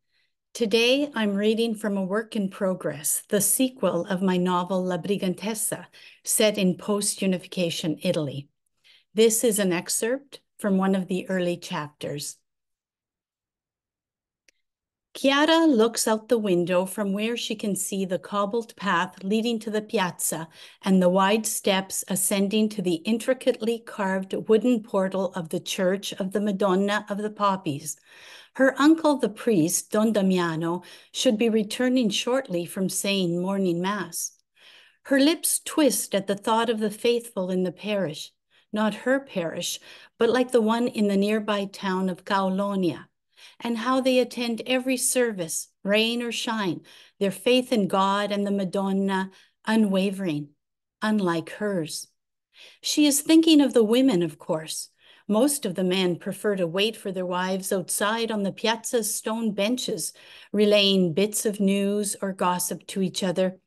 [SPEAKER 6] Today, I'm reading from a work in progress, the sequel of my novel La Brigantessa, set in post-unification Italy. This is an excerpt from one of the early chapters. Chiara looks out the window from where she can see the cobbled path leading to the piazza and the wide steps ascending to the intricately carved wooden portal of the Church of the Madonna of the Poppies. Her uncle, the priest, Don Damiano, should be returning shortly from saying morning mass. Her lips twist at the thought of the faithful in the parish, not her parish, but like the one in the nearby town of Caulonia, and how they attend every service, rain or shine, their faith in God and the Madonna unwavering, unlike hers. She is thinking of the women, of course. Most of the men prefer to wait for their wives outside on the piazza's stone benches, relaying bits of news or gossip to each other,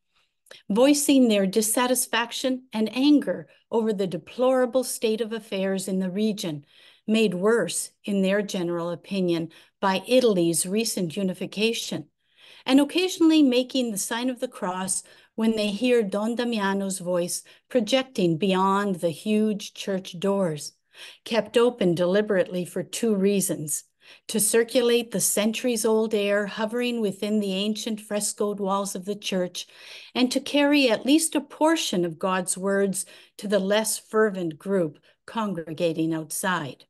[SPEAKER 6] voicing their dissatisfaction and anger over the deplorable state of affairs in the region, made worse, in their general opinion, by Italy's recent unification, and occasionally making the sign of the cross when they hear Don Damiano's voice projecting beyond the huge church doors, kept open deliberately for 2 reasons: to circulate the centuries-old air hovering within the ancient frescoed walls of the church, and to carry at least a portion of God's words to the less fervent group congregating outside.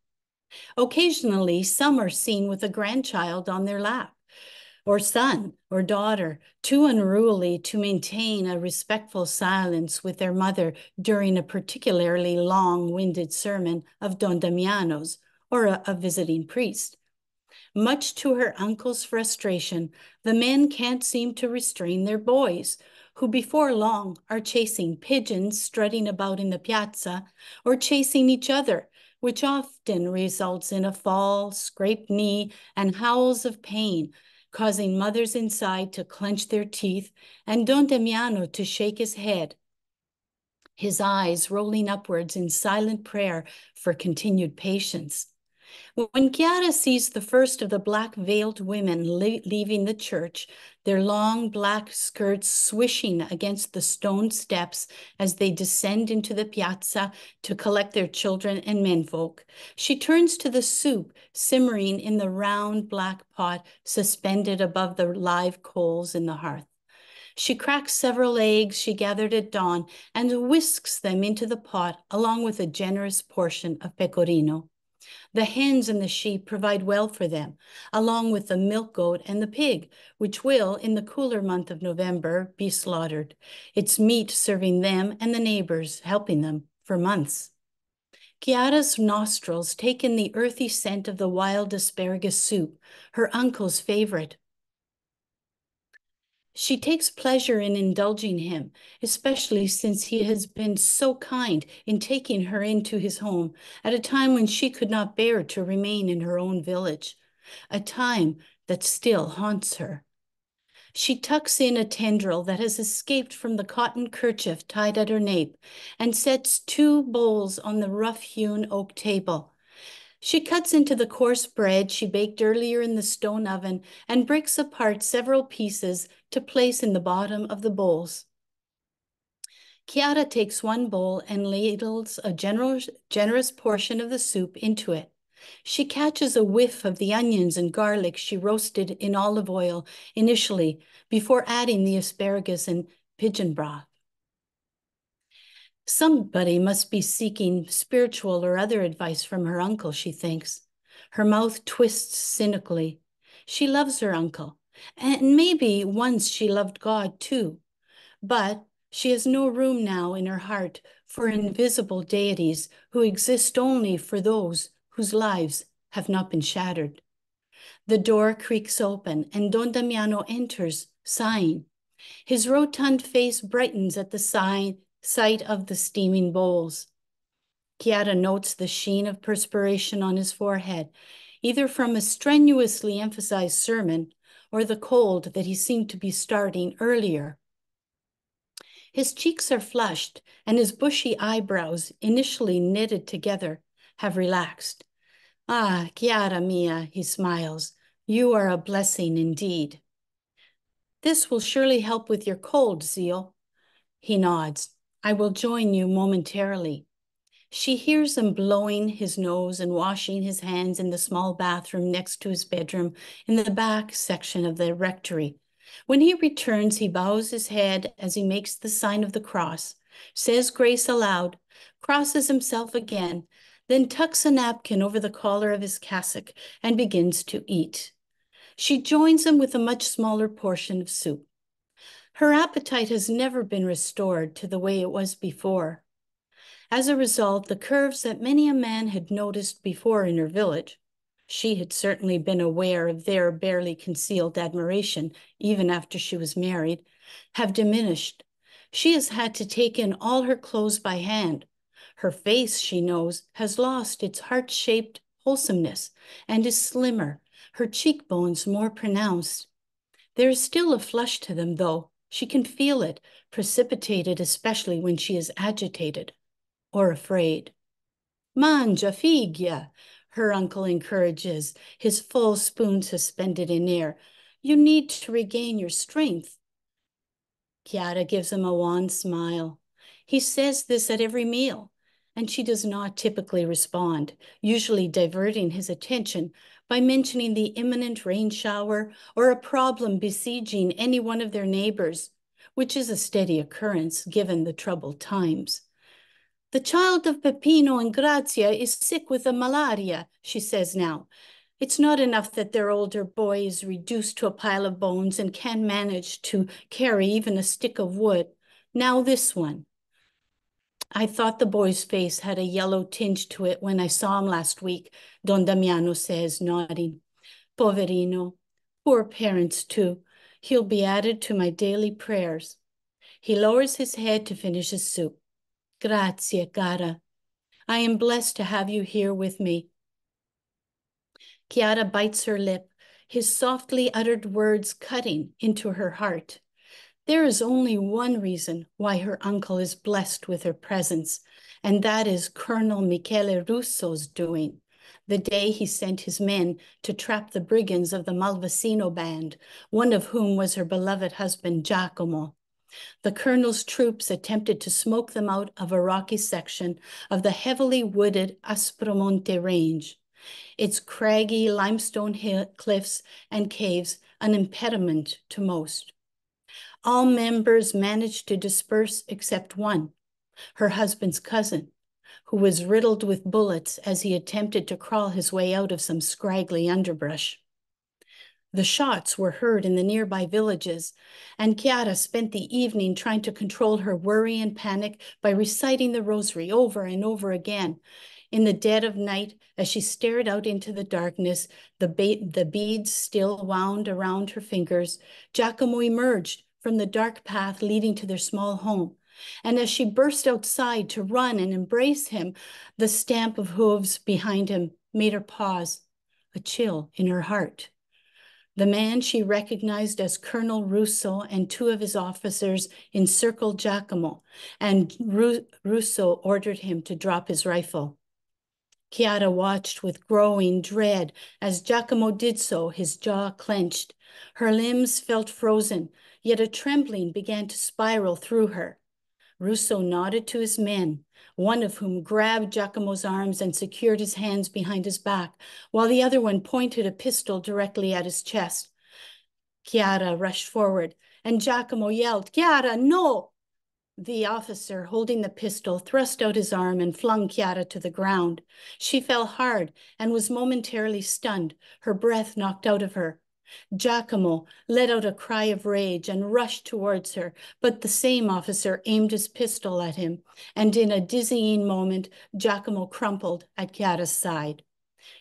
[SPEAKER 6] Occasionally, some are seen with a grandchild on their lap, or son or daughter, too unruly to maintain a respectful silence with their mother during a particularly long-winded sermon of Don Damiano's or a visiting priest. Much to her uncle's frustration, the men can't seem to restrain their boys, who before long are chasing pigeons strutting about in the piazza or chasing each other, which often results in a fall, scraped knee, and howls of pain, causing mothers inside to clench their teeth and Don Damiano to shake his head, his eyes rolling upwards in silent prayer for continued patience. When Chiara sees the first of the black-veiled women leaving the church, their long black skirts swishing against the stone steps as they descend into the piazza to collect their children and menfolk, she turns to the soup simmering in the round black pot suspended above the live coals in the hearth. She cracks several eggs she gathered at dawn and whisks them into the pot along with a generous portion of pecorino. The hens and the sheep provide well for them, along with the milk goat and the pig, which will, in the cooler month of November, be slaughtered, its meat serving them and the neighbors, helping them for months. Chiara's nostrils take in the earthy scent of the wild asparagus soup, her uncle's favorite. She takes pleasure in indulging him, especially since he has been so kind in taking her into his home at a time when she could not bear to remain in her own village, a time that still haunts her. She tucks in a tendril that has escaped from the cotton kerchief tied at her nape and sets 2 bowls on the rough-hewn oak table. She cuts into the coarse bread she baked earlier in the stone oven and breaks apart several pieces to place in the bottom of the bowls. Chiara takes one bowl and ladles a generous portion of the soup into it. She catches a whiff of the onions and garlic she roasted in olive oil initially before adding the asparagus and pigeon broth. Somebody must be seeking spiritual or other advice from her uncle, she thinks. Her mouth twists cynically. She loves her uncle, and maybe once she loved God too. But she has no room now in her heart for invisible deities who exist only for those whose lives have not been shattered. The door creaks open and Don Damiano enters, sighing. His rotund face brightens at the sight of the steaming bowls. Chiara notes the sheen of perspiration on his forehead, either from a strenuously emphasized sermon or the cold that he seemed to be starting earlier. His cheeks are flushed, and his bushy eyebrows, initially knitted together, have relaxed. Ah, Chiara mia, he smiles, you are a blessing indeed. This will surely help with your cold, Zio. He nods. I will join you momentarily. She hears him blowing his nose and washing his hands in the small bathroom next to his bedroom in the back section of the rectory. When he returns, he bows his head as he makes the sign of the cross, says grace aloud, crosses himself again, then tucks a napkin over the collar of his cassock and begins to eat. She joins him with a much smaller portion of soup. Her appetite has never been restored to the way it was before. As a result, the curves that many a man had noticed before in her village, she had certainly been aware of their barely concealed admiration, even after she was married, have diminished. She has had to take in all her clothes by hand. Her face, she knows, has lost its heart-shaped wholesomeness and is slimmer, her cheekbones more pronounced. There is still a flush to them, though. She can feel it, precipitated especially when she is agitated or afraid. Mangia, figlia, her uncle encourages, his full spoon suspended in air. You need to regain your strength. Chiara gives him a wan smile. He says this at every meal, and she does not typically respond, usually diverting his attention by mentioning the imminent rain shower or a problem besieging any one of their neighbors, which is a steady occurrence given the troubled times. The child of Peppino and Grazia is sick with the malaria, she says now. It's not enough that their older boy is reduced to a pile of bones and can't manage to carry even a stick of wood. Now this one. I thought the boy's face had a yellow tinge to it when I saw him last week, Don Damiano says, nodding. Poverino. Poor parents, too. He'll be added to my daily prayers. He lowers his head to finish his soup. Grazie, cara. I am blessed to have you here with me. Chiara bites her lip, his softly uttered words cutting into her heart. There is only one reason why her uncle is blessed with her presence, and that is Colonel Michele Russo's doing, the day he sent his men to trap the brigands of the Malvasino band, one of whom was her beloved husband Giacomo. The colonel's troops attempted to smoke them out of a rocky section of the heavily wooded Aspromonte range, its craggy limestone cliffs and caves an impediment to most. All members managed to disperse except one, her husband's cousin, who was riddled with bullets as he attempted to crawl his way out of some scraggly underbrush. The shots were heard in the nearby villages, and Chiara spent the evening trying to control her worry and panic by reciting the rosary over and over again. In the dead of night, as she stared out into the darkness, the beads still wound around her fingers, Giacomo emerged from the dark path leading to their small home. And as she burst outside to run and embrace him, the stamp of hooves behind him made her pause, a chill in her heart. The man she recognized as Colonel Russo and two of his officers encircled Giacomo, and Russo ordered him to drop his rifle. Chiara watched with growing dread. As Giacomo did so, his jaw clenched. Her limbs felt frozen, yet a trembling began to spiral through her. Russo nodded to his men, one of whom grabbed Giacomo's arms and secured his hands behind his back, while the other one pointed a pistol directly at his chest. Chiara rushed forward, and Giacomo yelled, "Chiara, no!" The officer, holding the pistol, thrust out his arm and flung Chiara to the ground. She fell hard and was momentarily stunned, her breath knocked out of her. Giacomo let out a cry of rage and rushed towards her, but the same officer aimed his pistol at him, and in a dizzying moment, Giacomo crumpled at Chiara's side.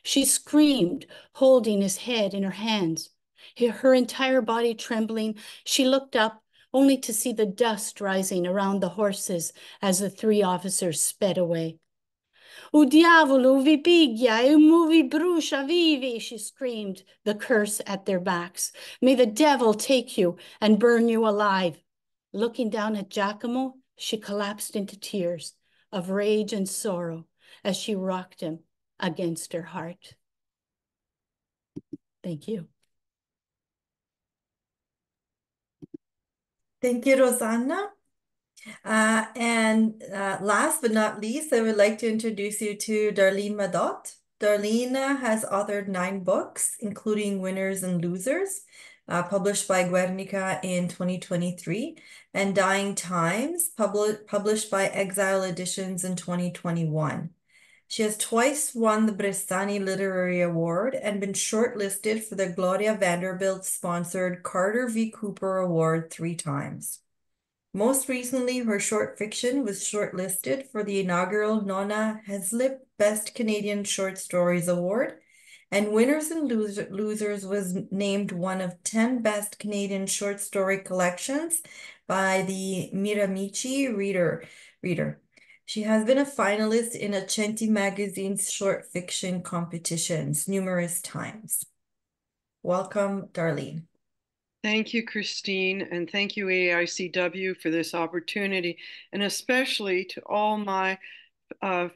[SPEAKER 6] She screamed, holding his head in her hands. Her entire body trembling, she looked up, only to see the dust rising around the horses as the three officers sped away. "O diavolo vi piglia e mu vi brucia vivi," she screamed, the curse at their backs. "May the devil take you and burn you alive." Looking down at Giacomo, she collapsed into tears of rage and sorrow as she rocked him against her heart. Thank you.
[SPEAKER 1] Thank you, Rosanna. Last but not least, I would like to introduce you to Darlene Madott. Darlene has authored 9 books, including Winners and Losers, published by Guernica in 2023, and Dying Times, published by Exile Editions in 2021. She has twice won the Bressani Literary Award and been shortlisted for the Gloria Vanderbilt-sponsored Carter V. Cooper Award 3 times. Most recently, her short fiction was shortlisted for the inaugural Nona Heslip Best Canadian Short Stories Award, and Winners and Losers was named one of 10 Best Canadian Short Story Collections by the Miramichi Reader. She has been a finalist in Accenti Magazine's short fiction competitions numerous times. Welcome, Darlene.
[SPEAKER 7] Thank you, Christine, and thank you, AICW, for this opportunity, and especially to all my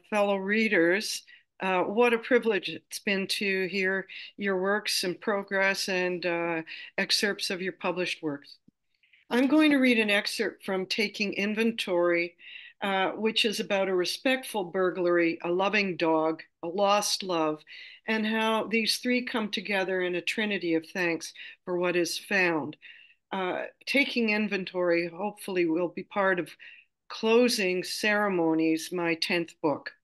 [SPEAKER 7] fellow readers. What a privilege it's been to hear your works and progress and excerpts of your published works. I'm going to read an excerpt from Taking Inventory, which is about a respectful burglary, a loving dog, a lost love, and how these three come together in a trinity of thanks for what is found. Taking Inventory hopefully will be part of Closing Ceremonies, my 10th book.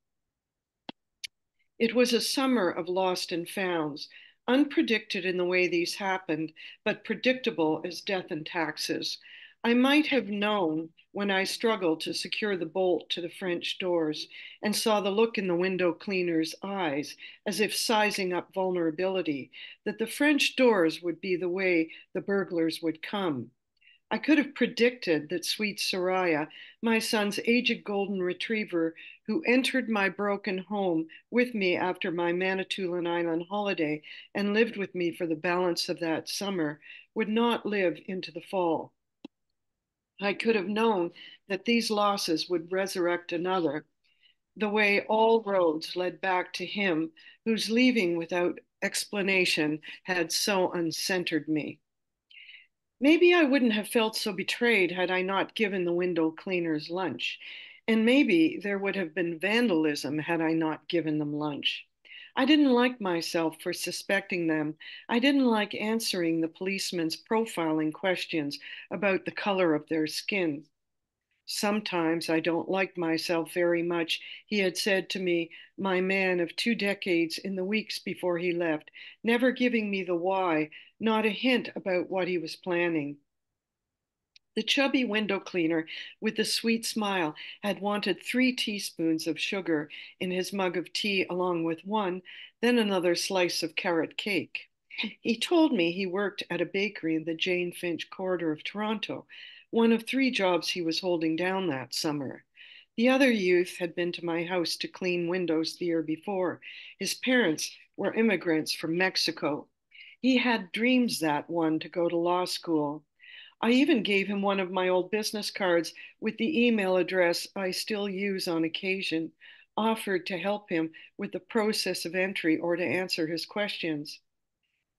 [SPEAKER 7] It was a summer of lost and founds, unpredicted in the way these happened, but predictable as death and taxes. I might have known when I struggled to secure the bolt to the French doors and saw the look in the window cleaner's eyes, as if sizing up vulnerability, that the French doors would be the way the burglars would come. I could have predicted that sweet Soraya, my son's aged golden retriever, who entered my broken home with me after my Manitoulin Island holiday and lived with me for the balance of that summer, would not live into the fall. I could have known that these losses would resurrect another, the way all roads led back to him whose leaving without explanation had so uncentered me. Maybe I wouldn't have felt so betrayed had I not given the window cleaners lunch. And maybe there would have been vandalism had I not given them lunch. I didn't like myself for suspecting them. I didn't like answering the policeman's profiling questions about the color of their skin. Sometimes I don't like myself very much, he had said to me, my man of 2 decades in the weeks before he left, never giving me the why, not a hint about what he was planning. The chubby window cleaner with the sweet smile had wanted 3 teaspoons of sugar in his mug of tea along with one, then another slice of carrot cake. He told me he worked at a bakery in the Jane Finch corridor of Toronto, one of 3 jobs he was holding down that summer. The other youth had been to my house to clean windows the year before. His parents were immigrants from Mexico. He had dreams, that one, to go to law school. I even gave him one of my old business cards with the email address I still use on occasion, offered to help him with the process of entry or to answer his questions.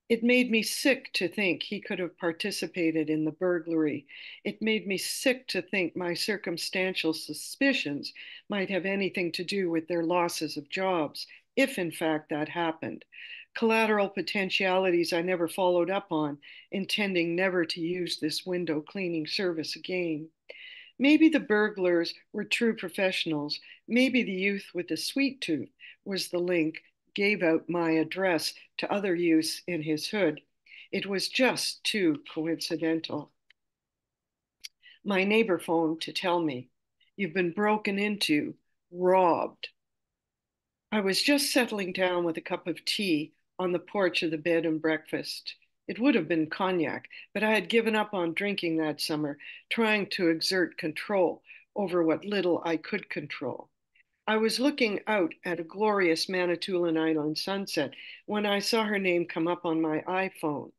[SPEAKER 7] It made me sick to think he could have participated in the burglary. It made me sick to think my circumstantial suspicions might have anything to do with their losses of jobs, if in fact that happened. Collateral potentialities I never followed up on, intending never to use this window cleaning service again. Maybe the burglars were true professionals. Maybe the youth with the sweet tooth was the link, gave out my address to other youths in his hood. It was just too coincidental. My neighbor phoned to tell me, "You've been broken into, robbed." I was just settling down with a cup of tea on the porch of the bed and breakfast. It would have been cognac, but I had given up on drinking that summer, trying to exert control over what little I could control. I was looking out at a glorious Manitoulin Island sunset when I saw her name come up on my iPhone,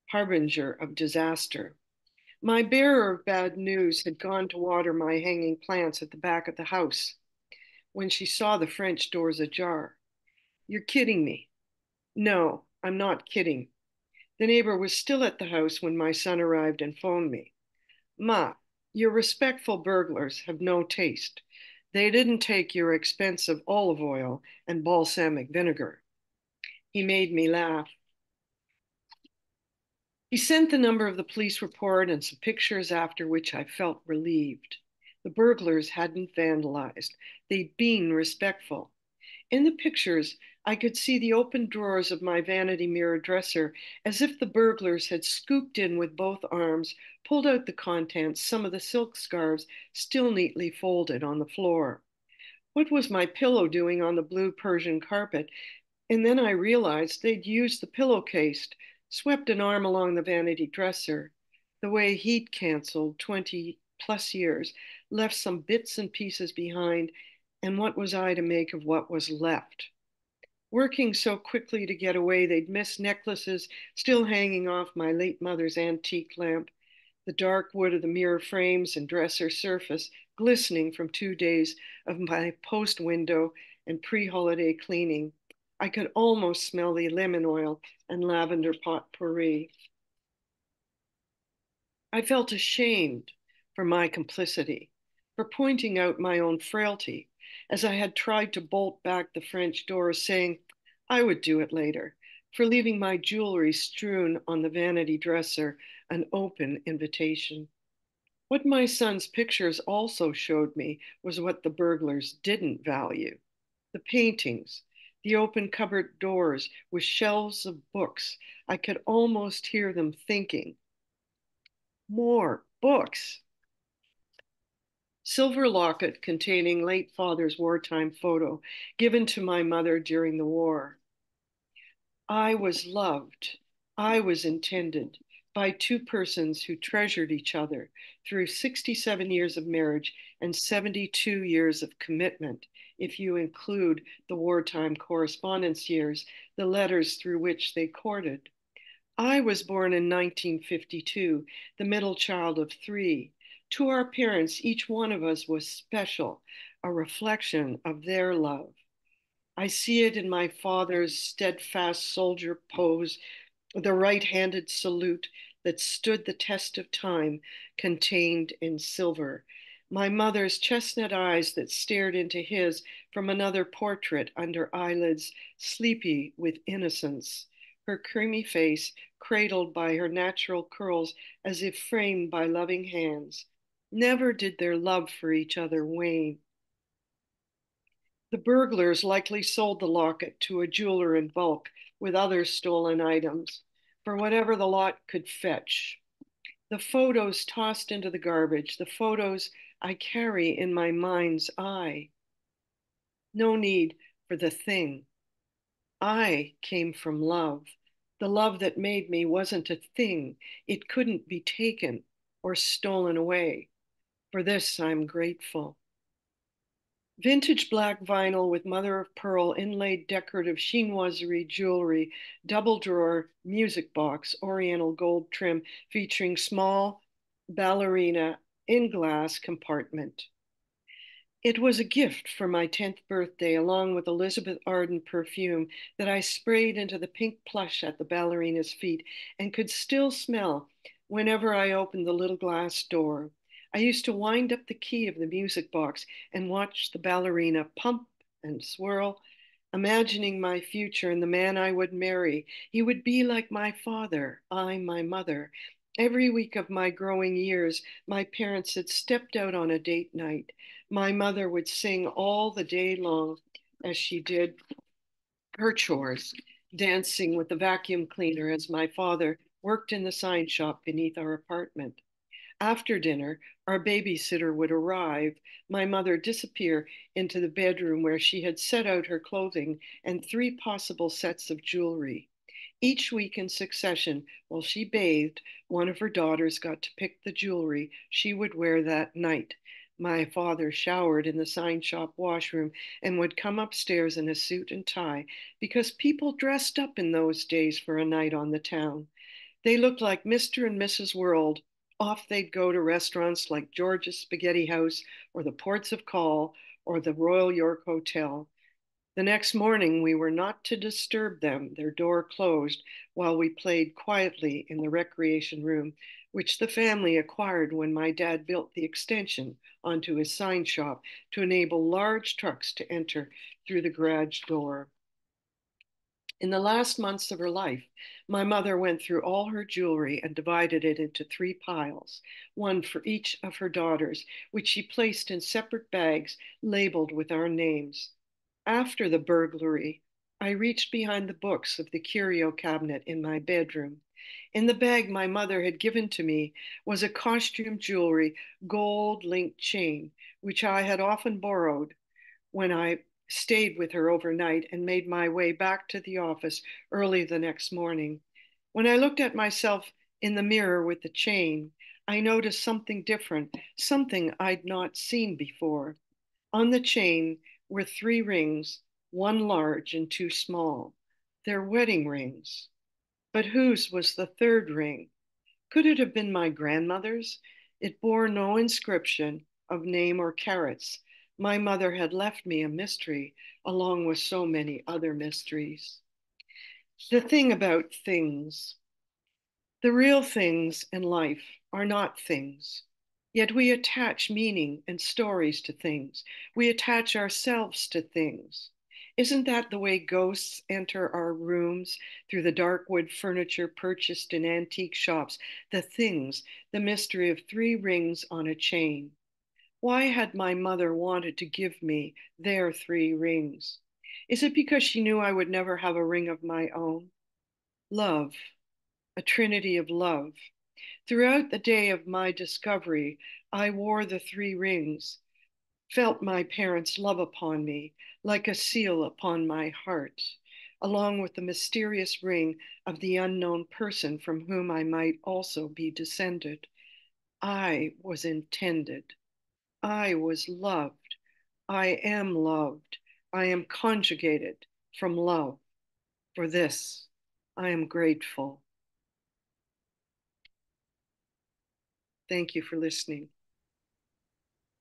[SPEAKER 7] harbinger of disaster. My bearer of bad news had gone to water my hanging plants at the back of the house when she saw the French doors ajar. "You're kidding me." "No, I'm not kidding." The neighbor was still at the house when my son arrived and phoned me. "Ma, your respectful burglars have no taste. They didn't take your expensive olive oil and balsamic vinegar." He made me laugh. He sent the number of the police report and some pictures, after which I felt relieved. The burglars hadn't vandalized. They'd been respectful. In the pictures, I could see the open drawers of my vanity mirror dresser, as if the burglars had scooped in with both arms, pulled out the contents, some of the silk scarves still neatly folded on the floor. What was my pillow doing on the blue Persian carpet? And then I realized they'd used the pillowcase, swept an arm along the vanity dresser. The way he'd canceled 20 plus years, left some bits and pieces behind, and what was I to make of what was left? Working so quickly to get away, they'd missed necklaces still hanging off my late mother's antique lamp, the dark wood of the mirror frames and dresser surface glistening from 2 days of my post window and pre-holiday cleaning. I could almost smell the lemon oil and lavender potpourri. I felt ashamed for my complicity, for pointing out my own frailty, as I had tried to bolt back the French doors, saying I would do it later, for leaving my jewelry strewn on the vanity dresser, an open invitation. What my son's pictures also showed me was what the burglars didn't value: the paintings, the open cupboard doors with shelves of books. I could almost hear them thinking, more books. Silver locket containing late father's wartime photo given to my mother during the war. I was loved, I was intended by two persons who treasured each other through 67 years of marriage and 72 years of commitment, if you include the wartime correspondence years, the letters through which they courted. I was born in 1952, the middle child of three. To our parents, each one of us was special, a reflection of their love. I see it in my father's steadfast soldier pose, the right-handed salute that stood the test of time, contained in silver. My mother's chestnut eyes that stared into his from another portrait under eyelids sleepy with innocence. Her creamy face cradled by her natural curls as if framed by loving hands. Never did their love for each other wane. The burglars likely sold the locket to a jeweler in bulk with other stolen items for whatever the lot could fetch. The photos tossed into the garbage, the photos I carry in my mind's eye. No need for the thing. I came from love. The love that made me wasn't a thing. It couldn't be taken or stolen away. For this, I'm grateful. Vintage black vinyl with mother of pearl inlaid decorative chinoiserie jewelry, double drawer music box, oriental gold trim featuring small ballerina in glass compartment. It was a gift for my 10th birthday, along with Elizabeth Arden perfume that I sprayed into the pink plush at the ballerina's feet and could still smell whenever I opened the little glass door. I used to wind up the key of the music box and watch the ballerina pump and swirl, imagining my future and the man I would marry. He would be like my father, I my mother. Every week of my growing years, my parents had stepped out on a date night. My mother would sing all the day long as she did her chores, dancing with the vacuum cleaner as my father worked in the sign shop beneath our apartment. After dinner, our babysitter would arrive, my mother disappear into the bedroom where she had set out her clothing and three possible sets of jewelry. Each week in succession, while she bathed, one of her daughters got to pick the jewelry she would wear that night. My father showered in the sign shop washroom and would come upstairs in a suit and tie because people dressed up in those days for a night on the town. They looked like Mr. and Mrs. World. Off they'd go to restaurants like George's Spaghetti House or the Ports of Call or the Royal York Hotel. The next morning, we were not to disturb them, their door closed, while we played quietly in the recreation room, which the family acquired when my dad built the extension onto his sign shop to enable large trucks to enter through the garage door. In the last months of her life, my mother went through all her jewelry and divided it into three piles, one for each of her daughters, which she placed in separate bags labeled with our names. After the burglary, I reached behind the books of the curio cabinet in my bedroom. In the bag my mother had given to me was a costume jewelry gold linked chain, which I had often borrowed when I stayed with her overnight and made my way back to the office early the next morning. When I looked at myself in the mirror with the chain, I noticed something different, something I'd not seen before. On the chain were three rings, one large and two small. They're wedding rings. But whose was the third ring? Could it have been my grandmother's? It bore no inscription of name or carats. My mother had left me a mystery, along with so many other mysteries. The thing about things. The real things in life are not things. Yet we attach meaning and stories to things. We attach ourselves to things. Isn't that the way ghosts enter our rooms through the dark wood furniture purchased in antique shops? The things, the mystery of three rings on a chain. Why had my mother wanted to give me their three rings? Is it because she knew I would never have a ring of my own? Love, a trinity of love. Throughout the day of my discovery, I wore the three rings, felt my parents' love upon me like a seal upon my heart, along with the mysterious ring of the unknown person from whom I might also be descended. I was intended. I was loved. I am loved. I am conjugated from love. For this, I am grateful. Thank you for listening.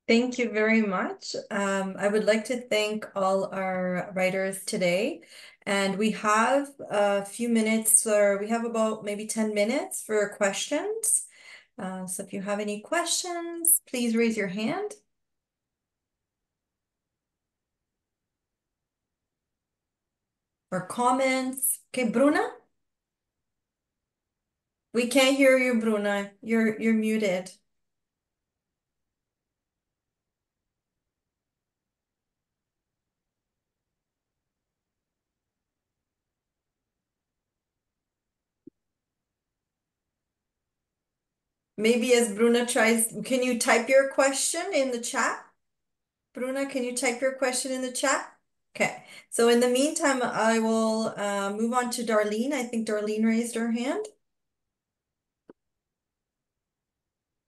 [SPEAKER 1] Thank you very much. I would like to thank all our writers today. And we have a few minutes, or we have about maybe 10 minutes for questions. So if you have any questions, please raise your hand. Or comments. Okay, Bruna? We can't hear you, Bruna. You're muted. Maybe as Bruna tries, can you type your question in the chat? Bruna, can you type your question in the chat? Okay, so in the meantime, I will move on to Darlene. I think Darlene raised her hand.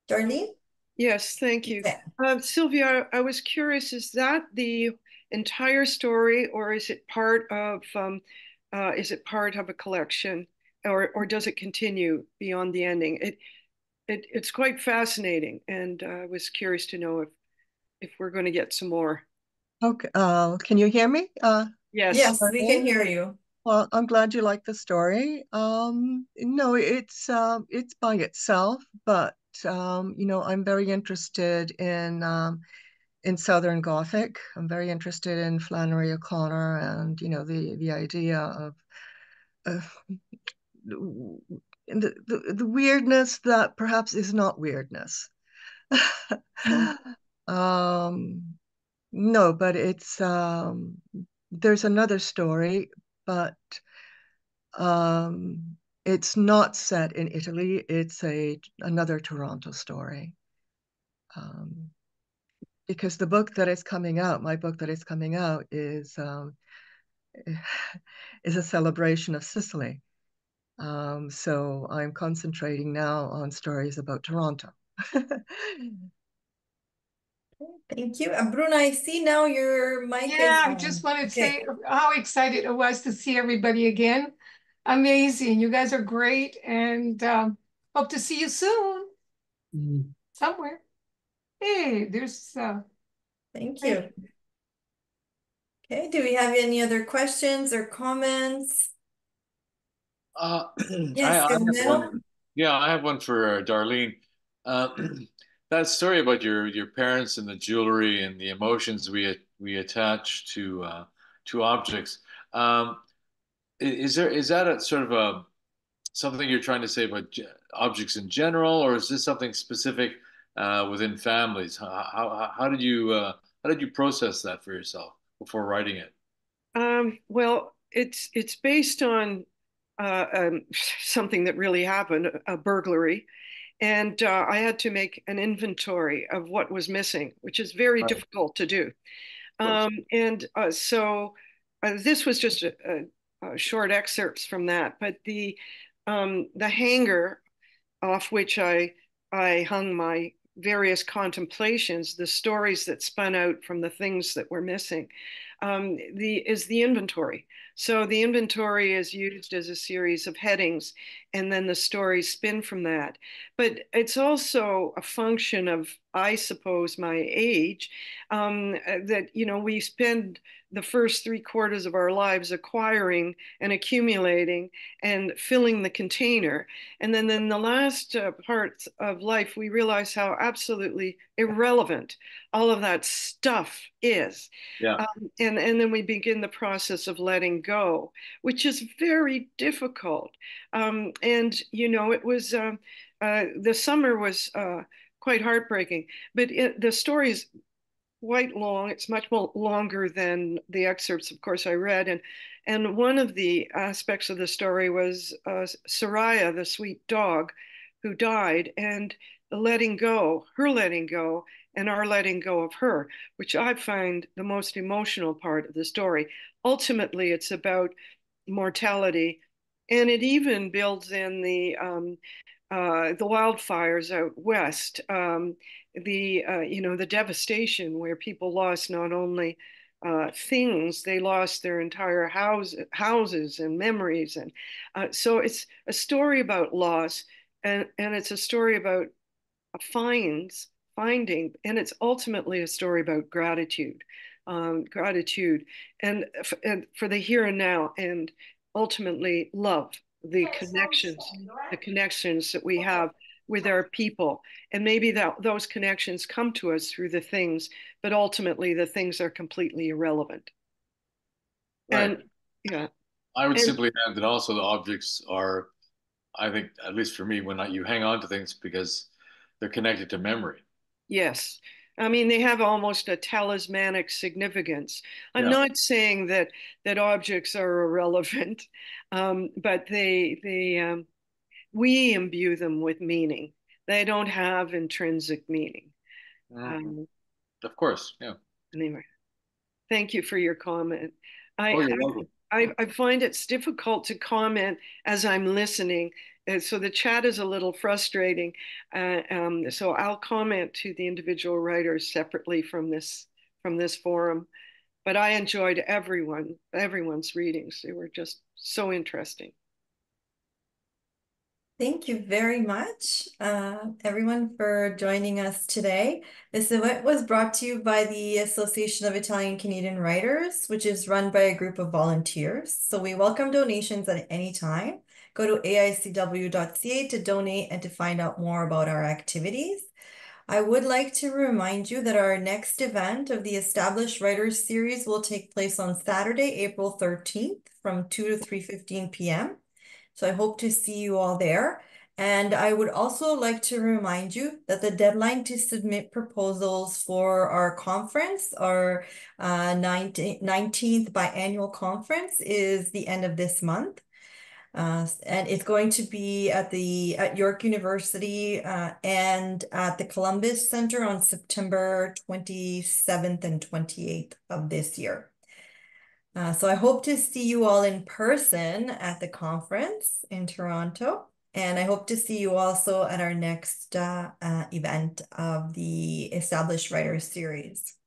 [SPEAKER 1] Darlene?
[SPEAKER 7] Yes, thank you.
[SPEAKER 1] Okay.
[SPEAKER 7] Silvia, I was curious, is that the entire story or is it part of a collection or does it continue beyond the ending? It's quite fascinating and I was curious to know if we're going to get some more.
[SPEAKER 2] Okay. Can you hear me?
[SPEAKER 7] Yes.
[SPEAKER 1] Yes, we can hear you.
[SPEAKER 2] Well, I'm glad you like the story. No, it's by itself, but I'm very interested in Southern Gothic. I'm very interested in Flannery O'Connor and the idea of the weirdness that perhaps is not weirdness. Um, no, but there's another story, but it's not set in Italy. It's another Toronto story. Because the book that is coming out, my book that is coming out is a celebration of Sicily. So I'm concentrating now on stories about Toronto.
[SPEAKER 1] Thank you. Bruna, I see now your mic is
[SPEAKER 8] Yeah, I
[SPEAKER 1] on.
[SPEAKER 8] just wanted to
[SPEAKER 1] Okay.
[SPEAKER 8] say how excited I was to see everybody again. Amazing. You guys are great, and hope to see you soon somewhere. Hey, there's
[SPEAKER 1] Thank you. Okay, do we have any other questions or comments? Yes,
[SPEAKER 4] I have
[SPEAKER 1] Carmelo?
[SPEAKER 4] one. Yeah, I have one for Darlene. Uh, that story about your parents and the jewelry and the emotions we attach to objects. Um, is that a sort of a something you're trying to say about objects in general, or is this something specific within families? How did you process that for yourself before writing it?
[SPEAKER 7] Well, it's based on something that really happened, a burglary. And I had to make an inventory of what was missing, which is very
[SPEAKER 4] Right, of
[SPEAKER 7] difficult to do.
[SPEAKER 4] course.
[SPEAKER 7] And so this was just a short excerpts from that. But the hanger off which I hung my various contemplations, the stories that spun out from the things that were missing, is the inventory. So the inventory is used as a series of headings, and then the stories spin from that. But it's also a function of, I suppose, my age, that we spend the first 3/4 of our lives acquiring and accumulating and filling the container. And then in the last parts of life, we realize how absolutely irrelevant all of that stuff is.
[SPEAKER 4] Yeah.
[SPEAKER 7] And then we begin the process of letting go, which is very difficult. It was the summer was quite heartbreaking, but the stories quite long. It's much more longer than the excerpts, of course, I read. And one of the aspects of the story was Soraya, the sweet dog, who died, and letting go, her letting go, and our letting go of her, which I find the most emotional part of the story. Ultimately, it's about mortality, and it even builds in the wildfires out west, the devastation where people lost not only things, they lost their entire houses and memories, and so it's a story about loss, and it's a story about finding, and it's ultimately a story about gratitude, and for the here and now, and ultimately love, the connections that we have with our people, and maybe those connections come to us through the things, but ultimately the things are completely irrelevant.
[SPEAKER 4] Right.
[SPEAKER 7] And yeah,
[SPEAKER 4] I would
[SPEAKER 7] and
[SPEAKER 4] simply add that also the objects are, I think, at least for me, you hang on to things because they're connected to memory.
[SPEAKER 7] yes. I mean, they have almost a talismanic significance. I'm
[SPEAKER 4] Yeah.
[SPEAKER 7] not saying that objects are irrelevant, but we imbue them with meaning. They don't have intrinsic meaning.
[SPEAKER 4] Mhm.
[SPEAKER 7] Um,
[SPEAKER 4] Of course. Yeah.
[SPEAKER 7] anyway, thank you for your comment. I,
[SPEAKER 4] Oh, you're welcome.
[SPEAKER 7] I find it's difficult to comment as I'm listening. So the chat is a little frustrating. So I'll comment to the individual writers separately from this forum. But I enjoyed everyone's readings. They were just so interesting.
[SPEAKER 1] Thank you very much, everyone, for joining us today. This event was brought to you by the Association of Italian Canadian Writers, which is run by a group of volunteers. So we welcome donations at any time. Go to aicw.ca to donate and to find out more about our activities. I would like to remind you that our next event of the Established Writers Series will take place on Saturday, April 13th from 2 to 3:15 p.m. So I hope to see you all there. And I would also like to remind you that the deadline to submit proposals for our conference, our 19th biannual conference, is the end of this month. And it's going to be at York University and at the Columbus Center on September 27th and 28th of this year. So I hope to see you all in person at the conference in Toronto. And I hope to see you also at our next event of the Established Writers Series.